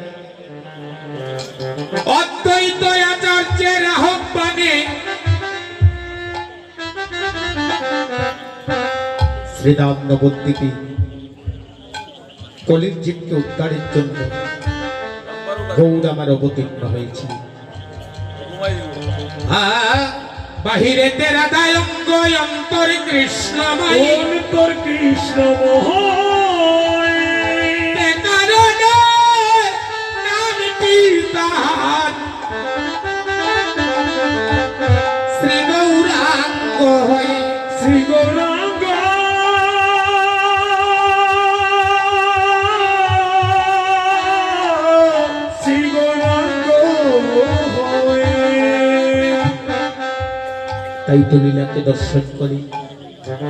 অদ্বৈত আচার্যের আহ্বানে শ্রীরাম নবদ্বীপে কলির জীবকে উদ্ধারের জন্য গৌর আমার অবতীর্ণ হয়েছিল। বাহিরে তেরা দায়ঙ্গ অন্তর কৃষ্ণময়, অন্তর কৃষ্ণময়, কারণে নামটি তাহার শ্রী গৌরাঙ্গ হয়ে, শ্রী গৌরাঙ্গ শ্রী গৌরাঙ্গ হয়ে। তাই তো লীলাকে দর্শন করি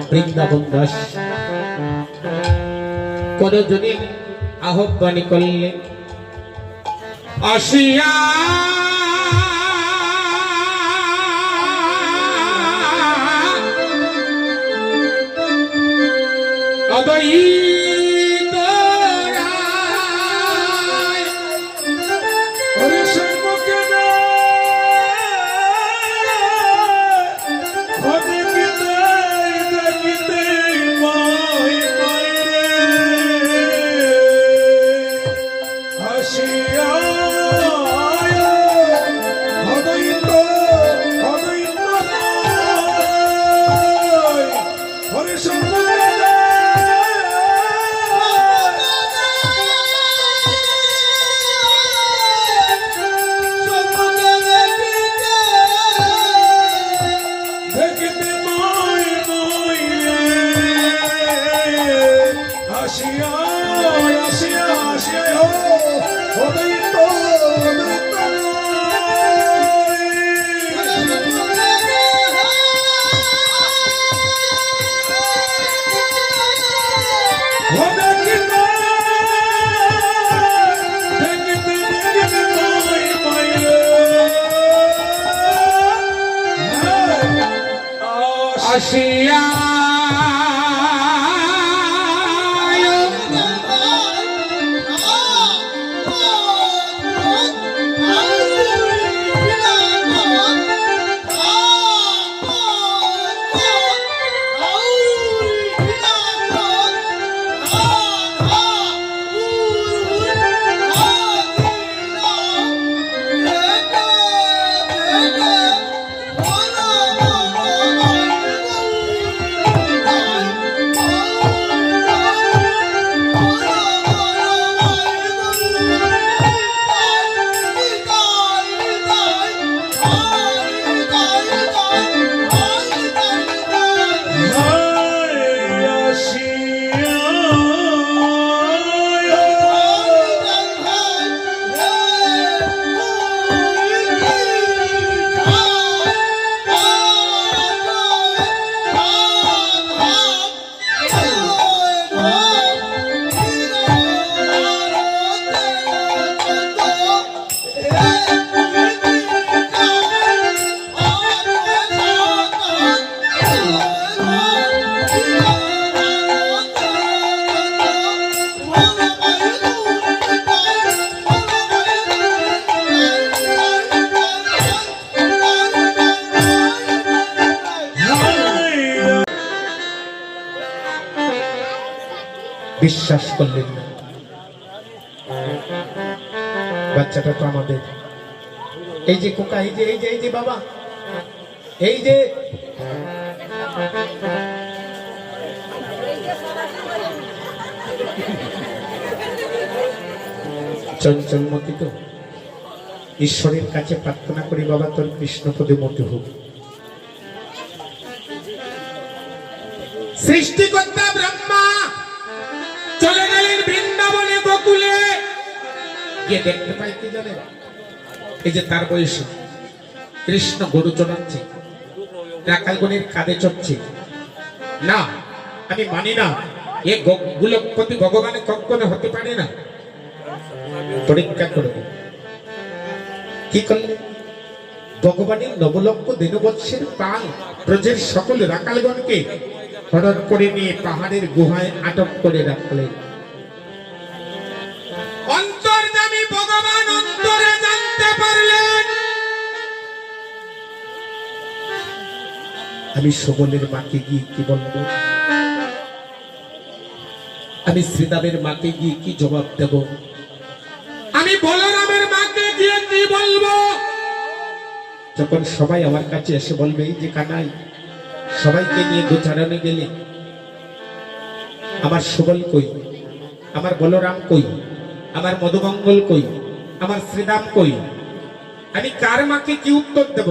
বৃন্দাবন দাস করজনীর আহ্বানী করলে আসিয়া অদ্বৈত রায় হরি সম্মুখে দেখিতে দেখিতে মাই মাই রে আসিয়া অদ্বৈত অদ্বৈত হরি সম্মুখে দেখিতে মাই মাই রে আসিয়া আসিয়া আসিয়া হো অদ্বৈত অদ্বৈত দেখিতে দেখিতে দেখিতে মাই মাই রে আসিয়া বিশ্বাস করলেন না, বাচ্চাটা তো আমাদের। এই যে কোকা, এই যে এই যে এই যে বাবা, এই যে চঞ্চলমতি তো ঈশ্বরের কাছে প্রার্থনা করি, বাবা তোর কৃষ্ণপদে মতি হোক। সৃষ্টিকর্তা ব্রহ্মা চলে গেলেন বৃন্দাবনে গোকুলে, গিয়ে দেখতে পাই কি জানেন, এই যে তার বয়সে কৃষ্ণ গরু চড়াচ্ছে, রাখালগণের কাঁধে চড়ছে। না, আমি মানি না, এ গোলকপতি ভগবান কখনো হতে পারে না। পরীক্ষা করবে কি করলে? ভগবানের নবলক্ষ দিনবৎসের প্রাণ ব্রজের সকল রাখালগণকে হরণ করে নিয়ে পাহাড়ের গুহায় আটক করে রাখলেন। অন্তর্যামী ভগবান অন্তরে জানতে পারলেন আমি সুবলের মাকে গিয়ে কি বলবো, আমি শ্রীদামের মাকে গিয়ে কি জবাব দেব, আমি বলরামের মাকে গিয়ে কি বলবো। যখন সবাই আমার কাছে এসে বলবে এই যে কানাই, সবাইকে নিয়ে গোচারণে গেলে আমার সুবল কই, আমার বলরাম কই, আমার মধুমঙ্গল কই, আমার শ্রীদাম কই, আমি কার মাকে কি উত্তর দেব?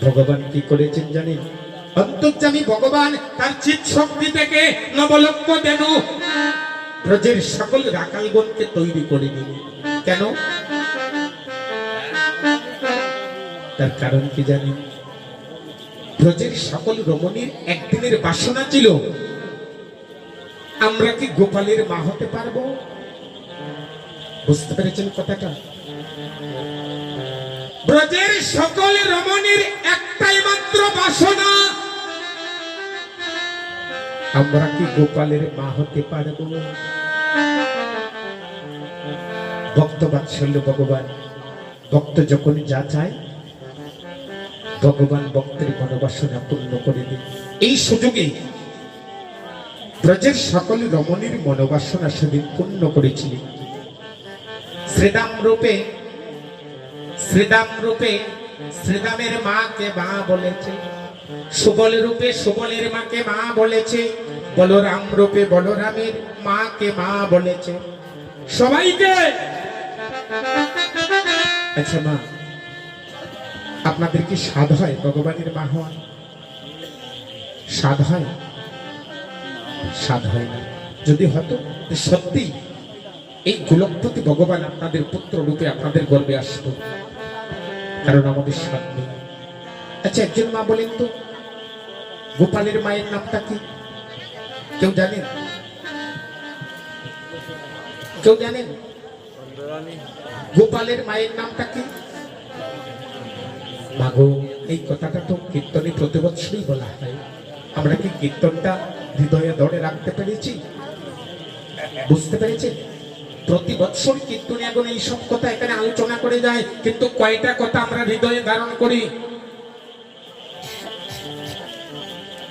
ভগবান কি করেছেন জানেন? অন্তর্যামী ভগবান তার চিৎ শক্তি থেকে নবলক্ষ দেন ব্রজের সকল রাখালগণকে তৈরি করে দিল। কেন? তার কারণ কি জানেন? ব্রজের সকল রমণীর একদিনের বাসনা ছিল আমরা কি গোপালের মা হতে পারবো? বুঝতে পেরেছেন কথাটা? ব্রজের সকল রমণীর একটাই মাত্র বাসনা, আমরা কি গোপালের মা হতে পারবো? ভক্ত বাৎসল্য ভগবান, ভক্ত যখন যা চায় ভগবান ভক্তের মনোবাসনা পূর্ণ করে দেন। এই সুযোগে ব্রজের সকল রমণীর মনোবাসনা সেদিন পূর্ণ করেছিলেন। শ্রীদাম রূপে শ্রীদামের মাকে মা বলেছে, সুবল রূপে সুবলের মাকে মা বলেছে, বলরাম রূপে বলরামের মাকে মা বলেছে, সবাইকে। আচ্ছা মা, আপনাদের কি স্বাদ হয় ভগবানের মা হওয়ার? স্বাদ হয়? স্বাদ হয় না। যদি হতো সত্যি এই গোলকপতি ভগবান আপনাদের পুত্র রূপে আপনাদের গর্বে আসত, কারণ আমাদের স্বাদ নেই। আচ্ছা একজন মা বলেন তো, গোপালের মায়ের নামটা কি? কেউ জানেন? কেউ জানেন গোপালের মায়ের নামটা কি? মাগো, এই কথাটা তো কীর্তনে প্রতি বৎসরই বলা হয়। আমরা কি কীর্তনটা হৃদয়ে ধরে রাখতে পেরেছি? বুঝতে পেরেছি? প্রতি বৎসর কীর্তনে এখন এইসব কথা এখানে আলোচনা করে যায়, কিন্তু কয়টা কথা আমরা হৃদয়ে ধারণ করি?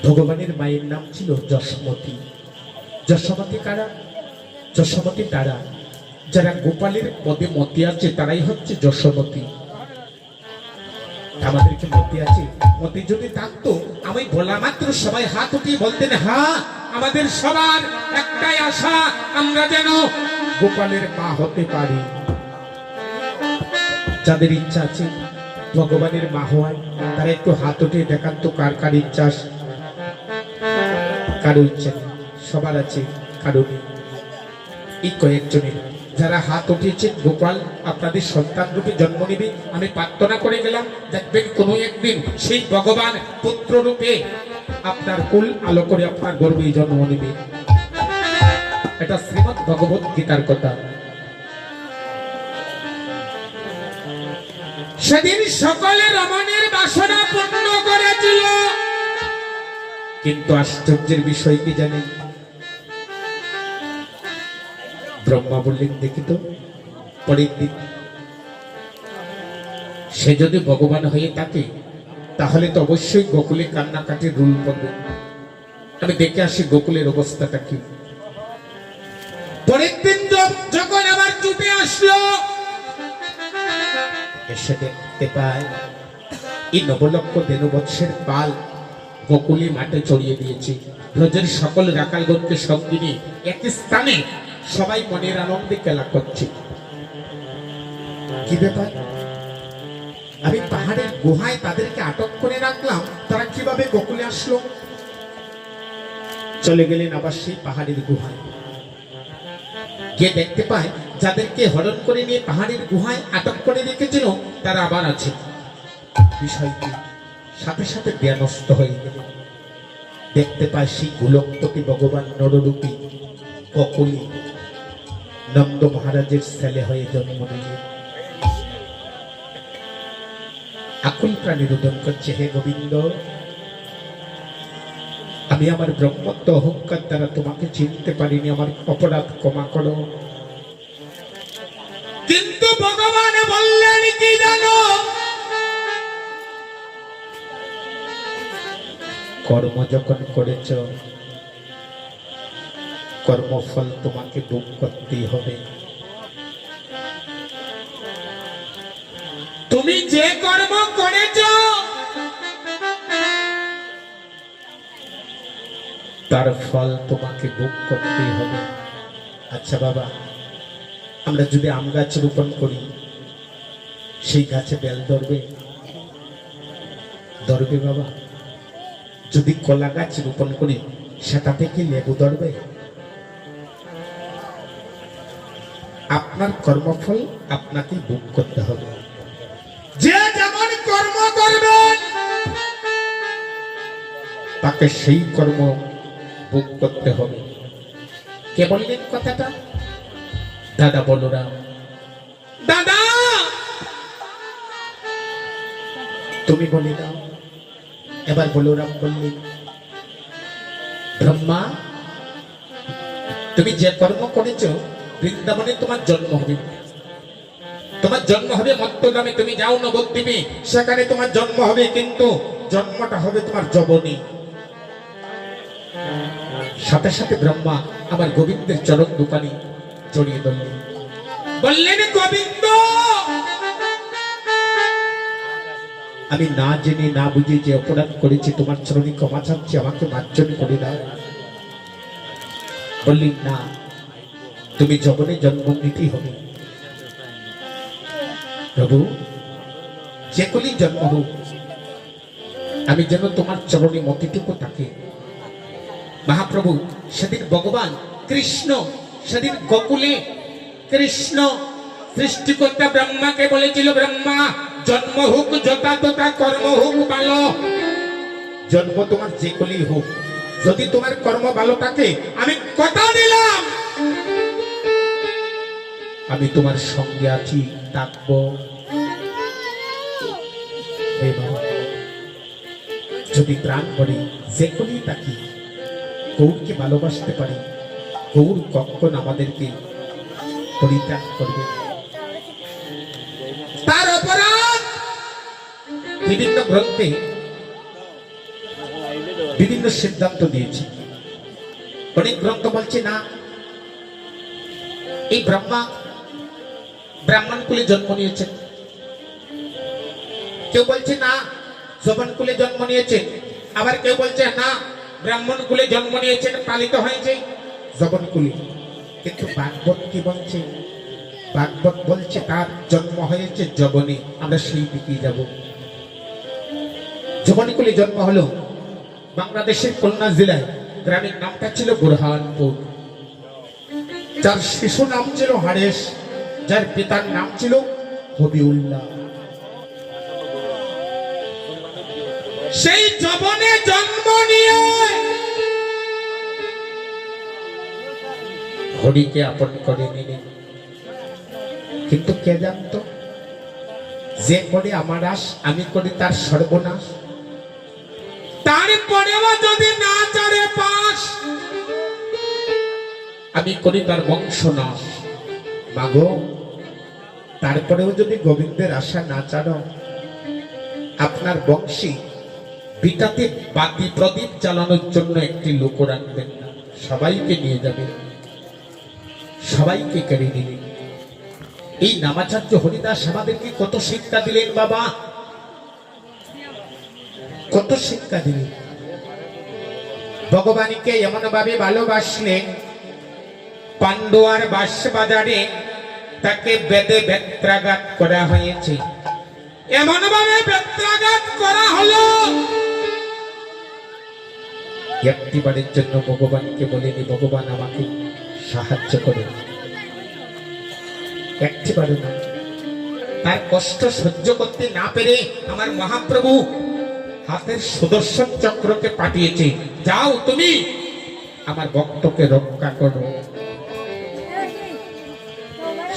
ভগবানের মায়ের নাম ছিল যশোমতী। যশোমতী কারা? যশোমতী তারা যারা গোপালের পদে মতি আছে, তারাই হচ্ছে যশোমতী। আমাদেরকে মতি আছে? মতি যদি থাকতো আমি বলা মাত্র সবাই হাত উঠিয়ে বলতেন হ্যাঁ, আমাদের সবার একটাই আশা, আমরা যেন গোপালের মা হতে পারি। যাদের ইচ্ছা আছে ভগবানের মা হওয়ায়, তারা একটু হাত উঠিয়ে দেখান তো কার কার ইচ্ছা। কারো ইচ্ছা নেই, সবার আছে, কারো নেই। এই কয়েকজনের যারা হাত উঠিয়েছেন, গোপাল আপনাদের সন্তান রূপে জন্ম নেবে, আমি প্রার্থনা করে গেলাম, দেখবেন কোনো একদিন সেই ভগবান পুত্র রূপে আপনার কুল আলো করে আপনার গর্ভে জন্ম নেবে। এটা শ্রীমদ্ ভগবত গীতার কথা। সেদিন সকলে রমণীর বাসনা পূর্ণ করেছিল, কিন্তু আশ্চর্যের বিষয় কি জানেন? ব্রহ্মা বললেন দেখি তো পরের দিন সে যদি ভগবান হয়ে থাকে, তাহলে তো অবশ্যই গোকুলে কান্নাকাটির রুল পড়বে। আমি দেখে আসি গোকুলের অবস্থাটা কি। পরের দিন যখন আবার চুপে আসলো, এসে দেখতে পায় এই নবলক্ষ দেনবৎসের পাল গোকুলে মাঠে চড়িয়ে দিয়েছে। ব্রজের সকল রাখালগণকে সঙ্গে নিয়ে এক স্থানে সবাই মনের আনন্দে খেলা করছে। কি ব্যাপার? আমি পাহাড়ের গুহায় তাদেরকে আটক করে রাখলাম, তারা কিভাবে গোকুলে আসলো? চলে গেলেন আবার সেই পাহাড়ের গুহায়। গিয়ে দেখতে পায় যাদেরকে হরণ করে নিয়ে পাহাড়ের গুহায় আটক করে রেখেছিল তারা আবার আছে। বিষয়টি সাথে সাথে জ্ঞানস্থ হয়ে গেল। দেখতে পায় সেই গোলকটি ভগবান নররূপী ককলি নন্দ মহারাজের ছেলে হয়ে জন্ম নিয়ে আকুল প্রাণী রোদন করছে, হে গোবিন্দ, আমি আমার ব্রহ্মত্ব অহংকার দ্বারা তোমাকে চিনতে পারিনি, আমার অপরাধ ক্ষমা করো। কিন্তু ভগবান বললেন কি জানো, কর্ম যখন করেছ কর্মফল তোমাকে ভোগ করতেই হবে। তুমি যে কর্ম করেছ তার ফল তোমাকে ভোগ করতেই হবে। আচ্ছা বাবা, আমরা যদি আম গাছ রোপণ করি সেই গাছে বেল ধরবে? ধরবে বাবা? যদি কলা গাছ রোপণ করি সেটা থেকে লেবু ধরবে? আপনার কর্মফল আপনাকে ভোগ করতে হবে। যে যেমন কর্ম করবেন তাকে সেই কর্ম ভোগ করতে হবে। কে বললেন কথাটা? দাদা বলরাম। দাদা তুমি বলে দাও। এবার বলরাম বললেন, ব্রহ্মা, তুমি যে কর্ম করেছো বৃন্দাবনে তোমার জন্ম হবে। তোমার জন্ম হবে মত্তগ্রামে, তুমি যাও নবদ্বীপে, সেখানে তোমার জন্ম হবে, কিন্তু জন্মটা হবে তোমার যবনে। সাথে সাথে ব্রহ্মা আমার গোবিন্দের চরণ দোকানে জড়িয়ে ধরলেন, বললেন, গোবিন্দ, আমি না জেনে না বুঝে যে অপরাধ করেছি তোমার চরণে ক্ষমা চাচ্ছি, আমাকে মার্জন করে দাও। বললেন, না, তুমি যবনে জন্ম নিতেই হবে। প্রভু, যে কোনই জন্ম হোক, আমি যেন তোমার চরণে মতিটুকু থাকে। মহাপ্রভু সেদিন ভগবান কৃষ্ণ, সেদিন গোকুলে কৃষ্ণ সৃষ্টিকর্তা ব্রহ্মাকে বলেছিল, ব্রহ্মা, জন্ম হোক যথাযথা, কর্ম হোক ভালো। জন্ম তোমার যে কোনই হোক, যদি তোমার কর্ম ভালো থাকে, আমি কথা দিলাম আমি তোমার সঙ্গে আছি, থাকবো। যদি প্রাণ করে যে কোনই থাকি, গৌরকে ভালোবাসতে পারি, গৌর কখন আমাদেরকে পরিত্যাগ করবে? তার অপরাধ বিভিন্ন গ্রন্থে বিভিন্ন সিদ্ধান্ত দিয়েছে। অনেক গ্রন্থ বলছে না, এই ব্রহ্মা ব্রাহ্মণ কুলে জন্ম নিয়েছেন। কেউ বলছে না, যবন কুলে জন্ম নিয়েছে। আবার কেউ বলছে না, ব্রাহ্মণ কুলে জন্ম নিয়েছেন, পালিত হয়েছে যবন কুলে। কিন্তু ভাগবত কি বলছে? ভাগবত বলছে তার জন্ম হয়েছে যবনে। আমরা সেই দিকে যাব। যবন কুলে জন্ম হলো বাংলাদেশের খুলনা জেলায়, গ্রামের নামটা ছিল বুরহানপুর। যার শিশু নাম ছিল হারেশ, যার পিতার নাম ছিল হবিউল্লাহ। সেই যবনে জন্ম নিয়ে হরিকে আপন করে নিলেন। কিন্তু কে জানত, যে করে আমার আশ, আমি করি তার সর্বনাশ। তারপরেও যদি না চারে পাশ, আমি করি তার বংশনাশ। মাগো, তারপরেও যদি গোবিন্দের আশা না চানো, আপনার বংশী বিটাতে বাতি প্রদীপ জ্বালানোর জন্য একটি লোক রাখবেন না, সবাইকে নিয়ে যাবেন, সবাইকে কেড়ে নিলেন। এই নামাচার্য হরিদাস আমাদেরকে কত শিক্ষা দিলেন বাবা, কত শিক্ষা দিলেন। ভগবানকে এমন ভাবে ভালোবাসলেন, পান্ডুয়ার বাঁশবাজারে তাকে বেদে বেত্রাঘাত করা হয়েছে। এমন ভাবে বেত্রাঘাত করা হলো, একটিবারের জন্য ভগবানকে বলেনি, ভগবান আমাকে সাহায্য করে। একটিবারও না। তার কষ্ট সহ্য করতে না পেরে আমার মহাপ্রভু হাতের সুদর্শন চক্রকে পাঠিয়েছে, যাও তুমি আমার ভক্তকে রক্ষা করো।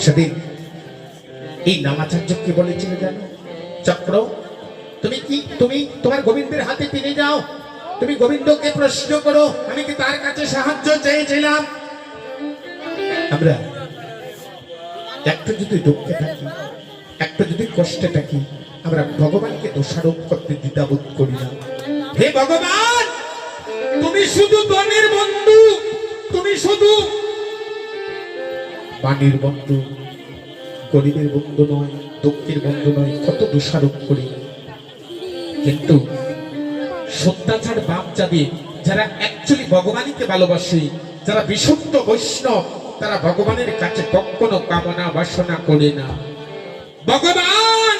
সেদিন এই নামাচার্য কি বলেছিল জানো? চক্র, তুমি তোমার গোবিন্দের হাতে ফিরে যাও, তুমি গোবিন্দকে প্রশ্ন করো, আমি কি তার কাছে সাহায্য চেয়েছিলাম। আমরা একটু যদি দুঃখে থাকি, একটু যদি কষ্টে থাকি, আমরা ভগবানকে দোষারোপ করতে দ্বিধাবোধ করি না। হে ভগবান, তুমি শুধু ধনের বন্ধু, তুমি শুধু বাণীর বন্ধু, গরিবের বন্ধু নয়, দুঃখের বন্ধু নয়। কত দোষারোপ করি, কিন্তু সত্যাচার বাপ যাবে যারা অ্যাকচুয়ালি ভগবানকে ভালোবাসে, যারা বিশুদ্ধ বৈষ্ণব, তারা ভগবানের কাছে কখনো কামনা বাসনা করে না। ভগবান,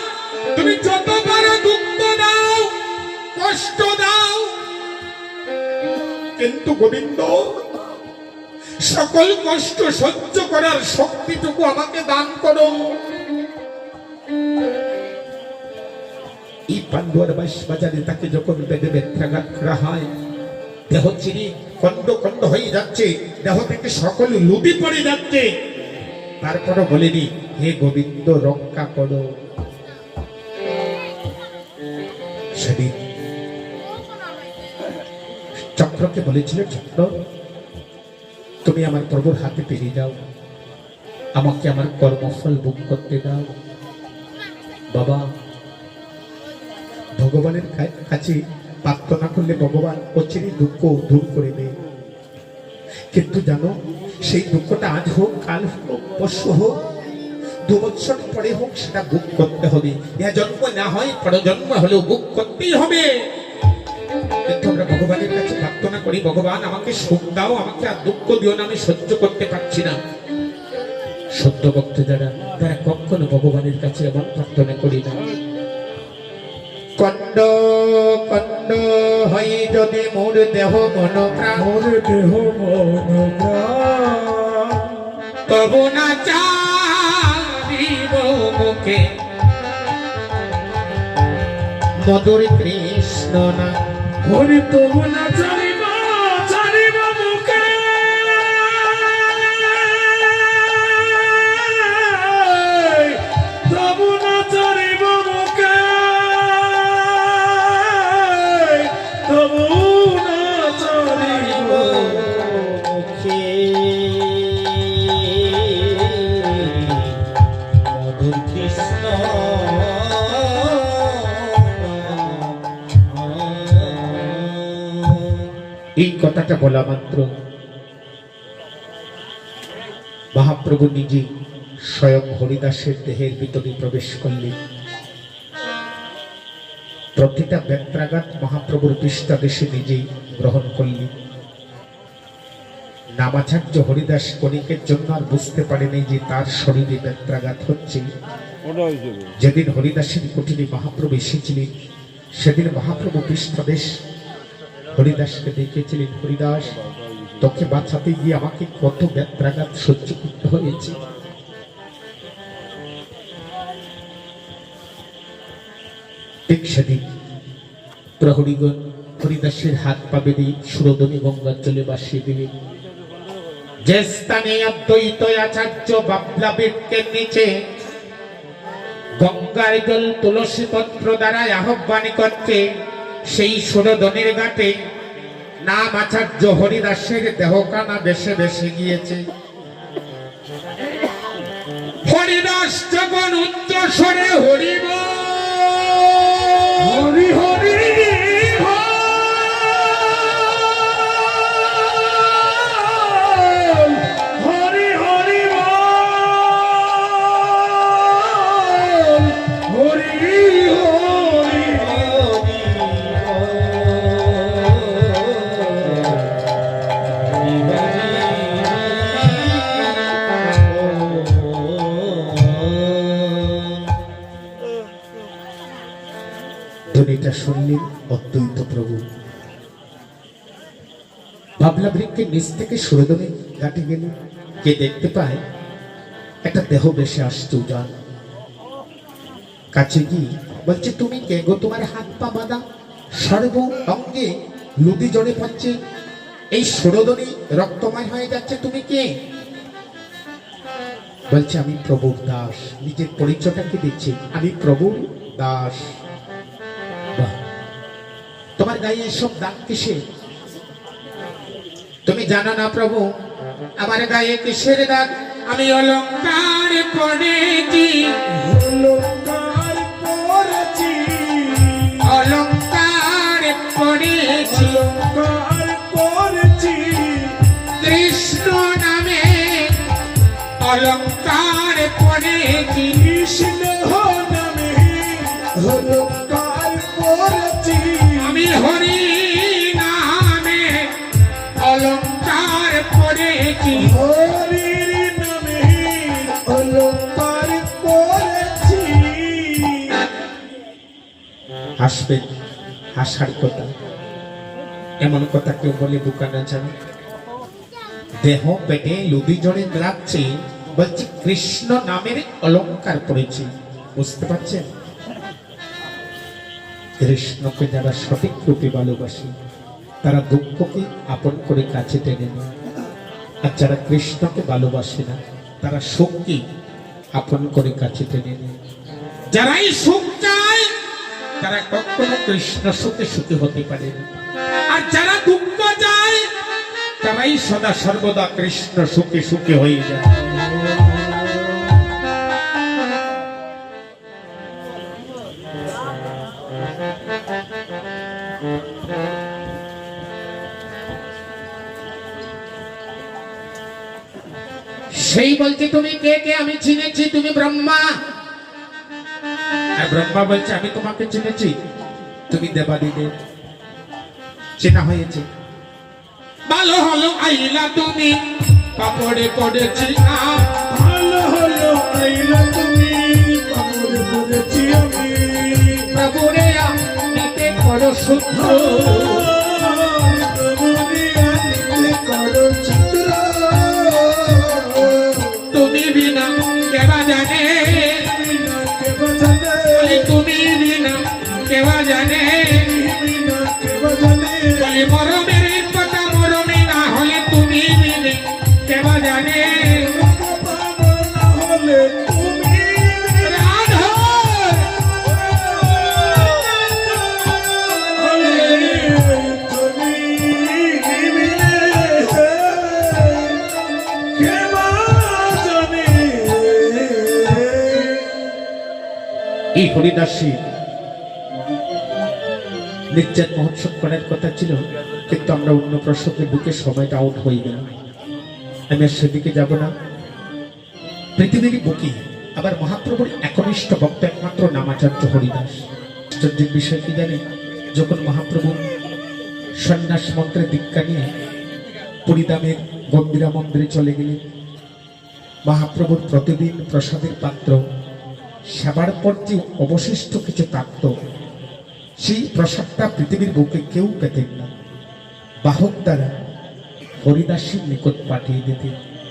তুমি যত পারো দুঃখ দাও, কষ্ট দাও, কিন্তু গোবিন্দ সকল কষ্ট সহ্য করার শক্তিটুকু আমাকে দান করো। এই পান্ডুয়ার বাজারে তাকে যখন বেদে বেত্রাঘাত করা হয়, দেহ চিনি খন্ড খন্ড হয়ে যাচ্ছে, দেহ থেকে সকল লুবি পড়ে যাচ্ছে, তারপরও বলেনি হে গোবিন্দ রক্ষা করো। সেদিন চক্রকে বলেছিল, চক্র তুমি আমার প্রভুর হাতে পেরে যাও, আমাকে আমার কর্মফল ভোগ করতে দাও। বাবা, ভগবানের কাছে প্রার্থনা করলে ভগবান অচিরেই দুঃখ দূর করে দেয়। কিন্তু জানো, সেই দুঃখটা আজ হোক, কাল হোক, পরশু হোক, 2 বছর পরে হোক, সেটা ভোগ করতে হবে। এ জন্ম না হয় পরজন্ম হলেও ভোগ করতেই হবে। কিন্তু আমরা ভগবানের কাছে প্রার্থনা করি, ভগবান আমাকে সুখ দাও, আমাকে আর দুঃখ দিও না, আমি সহ্য করতে পারছি না। সত্য ভক্ত যারা, তারা কখনো ভগবানের কাছে এমন প্রার্থনা করি না। কণ্ড কণ্ড হই যদি মোর দেহ মন প্রাণ, মোর দেহ মন প্রাণ, তবু না চাহিব মুখে মধুর কৃষ্ণ না। হরি তবু না জানিব জানিব মুখে, তবু না জানিব মুখে, তবু না জানিব মুখে, মধুর কৃষ্ণ। এই কথাটা বলা মাত্র মহাপ্রভু নিজে স্বয়ং হরিদাসের দেহের ভিতরে প্রবেশ করলেন। প্রতিটা ব্যত্রাঘাত মহাপ্রভুর পৃষ্ঠাদেশে নিজেই গ্রহণ করলেন। নামাচার্য হরিদাস কণিকের জন্য আর বুঝতে পারেনি যে তার শরীরে ব্যত্রাঘাত হচ্ছে। যেদিন হরিদাসের কুটিরে মহাপ্রভু এসেছিলেন, সেদিন মহাপ্রভু পৃষ্ঠাদেশ হরিদাসকে দেখেছিলেন, হরিদাস তোকে বাঁচাতে গিয়ে আমাকে কত ব্যত্রাঘাত সহ্য করতে হয়েছে। ঠিক সেদিন প্রহরীগণ হরিদাসের হাত পা বেঁধে সুরধনী গঙ্গার জলে ভাসিয়ে দিলেন। যে স্থানে অদ্বৈত আচার্য বাবলা বৃক্ষের নিচে গঙ্গার জল তুলসী পত্র দ্বারা আহ্বান করছে, সেই সুরধনের ঘাটে নাম আচার্য হরিদাসের দেহকানা বেশে বেশে গিয়েছে। হরিদাস যখন উচ্চ স্বরে হরিব হরি হরি হরি হরি হরি ধ্বনিটা শুনলেন অদ্বৈত প্রভু। বাবলা বৃক্ষের নিচ থেকে সুরধনী ঘাটে গেলেন। কে দেখতে পায় একটা দেহ বেশে আসছে উজান। কাছে গিয়ে বলছে, তুমি কে গো? তোমার হাত পা বাঁধা, সর্ব অঙ্গে লুদি জড়ে পড়ছে, এই সুরদনি রক্তময় হয়ে যাচ্ছে, তুমি কে? বলছে, আমি প্রভুর দাস। নিজের পরিচয়টাকে দিচ্ছে, আমি প্রভুর দাস। বাহ! তোমার গায়ে এসব দাগ কিসে? তুমি জানো না প্রভু আমার গায়ে কিসের দাগ? আমি অলংকার পড়েছি, অলংকার পরেছি, অলংকার পড়েছি, অলংকার পরেছি, কৃষ্ণ নামে অলংকার পড়েছি, কৃষ্ণ নামে অলংকার পরেছি, আমি হরি নামে অলংকার পড়েছি। হরির নামে অলংকার পরেছি। হাসবেন, হাসার কথা, এমন কথা কেউ বলে বোকা না জানে? দেহ পেটে লুদি জড়ে লাগছে, বলছি কৃষ্ণ নামের অলংকার পড়েছি। বুঝতে পারছেন? কৃষ্ণকে যারা সঠিক রূপে ভালোবাসে তারা দুঃখকে আপন করে কাছে টেনে নেয়, আর যারা কৃষ্ণকে ভালোবাসে না তারা সুখকে আপন করে কাছে টেনে নেয়। যারাই সুখ চায় তারা কখনো কৃষ্ণ সুখে সুখী হতে পারে না, আর যারা দুঃখ চায় তারাই সদা সর্বদা কৃষ্ণ সুখে সুখী হয়ে যায়। সেই বলছে, তুমি কে কে? আমি চিনেছি, তুমি ব্রহ্মা। আর ব্রহ্মা বলছে, আমি তোমাকে চিনেছি, তুমি দেবাদিদেব। চেনা হয়েছে। ভালো হলো আইলা তুমি, কাপড়ে পড়েছি আম। ভালো হলো আইলা তুমি, কাপড় পরেছি আমি। প্রভুরে নিতে করো শুদ্ধ, প্রভুরে আনিতে করো চিত্র। তুমি বিনা কেবা জানে, বিনা কেবা জানে, তুমি বিনা কেবা জানে, বিনা কেবা জানে। বলে মরমের কথা মরমে না হলে তুমি বিনে কেবা জানে। বাবা না হলে তুমি রাধা এই হরিদাসী নির্যাত মহোৎসব করার কথা ছিল, কিন্তু আমরা অন্য প্রসঙ্গে বুকে সময়টা আউট হয়ে গেল। আমি আর সেদিকে যাব না। পৃথিবীর বুকে আবার মহাপ্রভুর একনিষ্ঠ ভক্ত একমাত্র নামাচার্য হরিদাস। আশ্চর্যের বিষয় কি জানেন? যখন মহাপ্রভু সন্ন্যাস মন্ত্রে দীক্ষা নিয়ে পুরীধামের গম্ভীরা মন্দিরে চলে গেলেন, মহাপ্রভুর প্রতিদিন প্রসাদের পাত্র, সেবার পর যে অবশিষ্ট কিছু থাকত, সেই প্রসাদটা পৃথিবীর বুকে কেউ পেতেন না। বাহক দ্বারা হরিদাসের নিকট পাঠিয়ে দিতেন।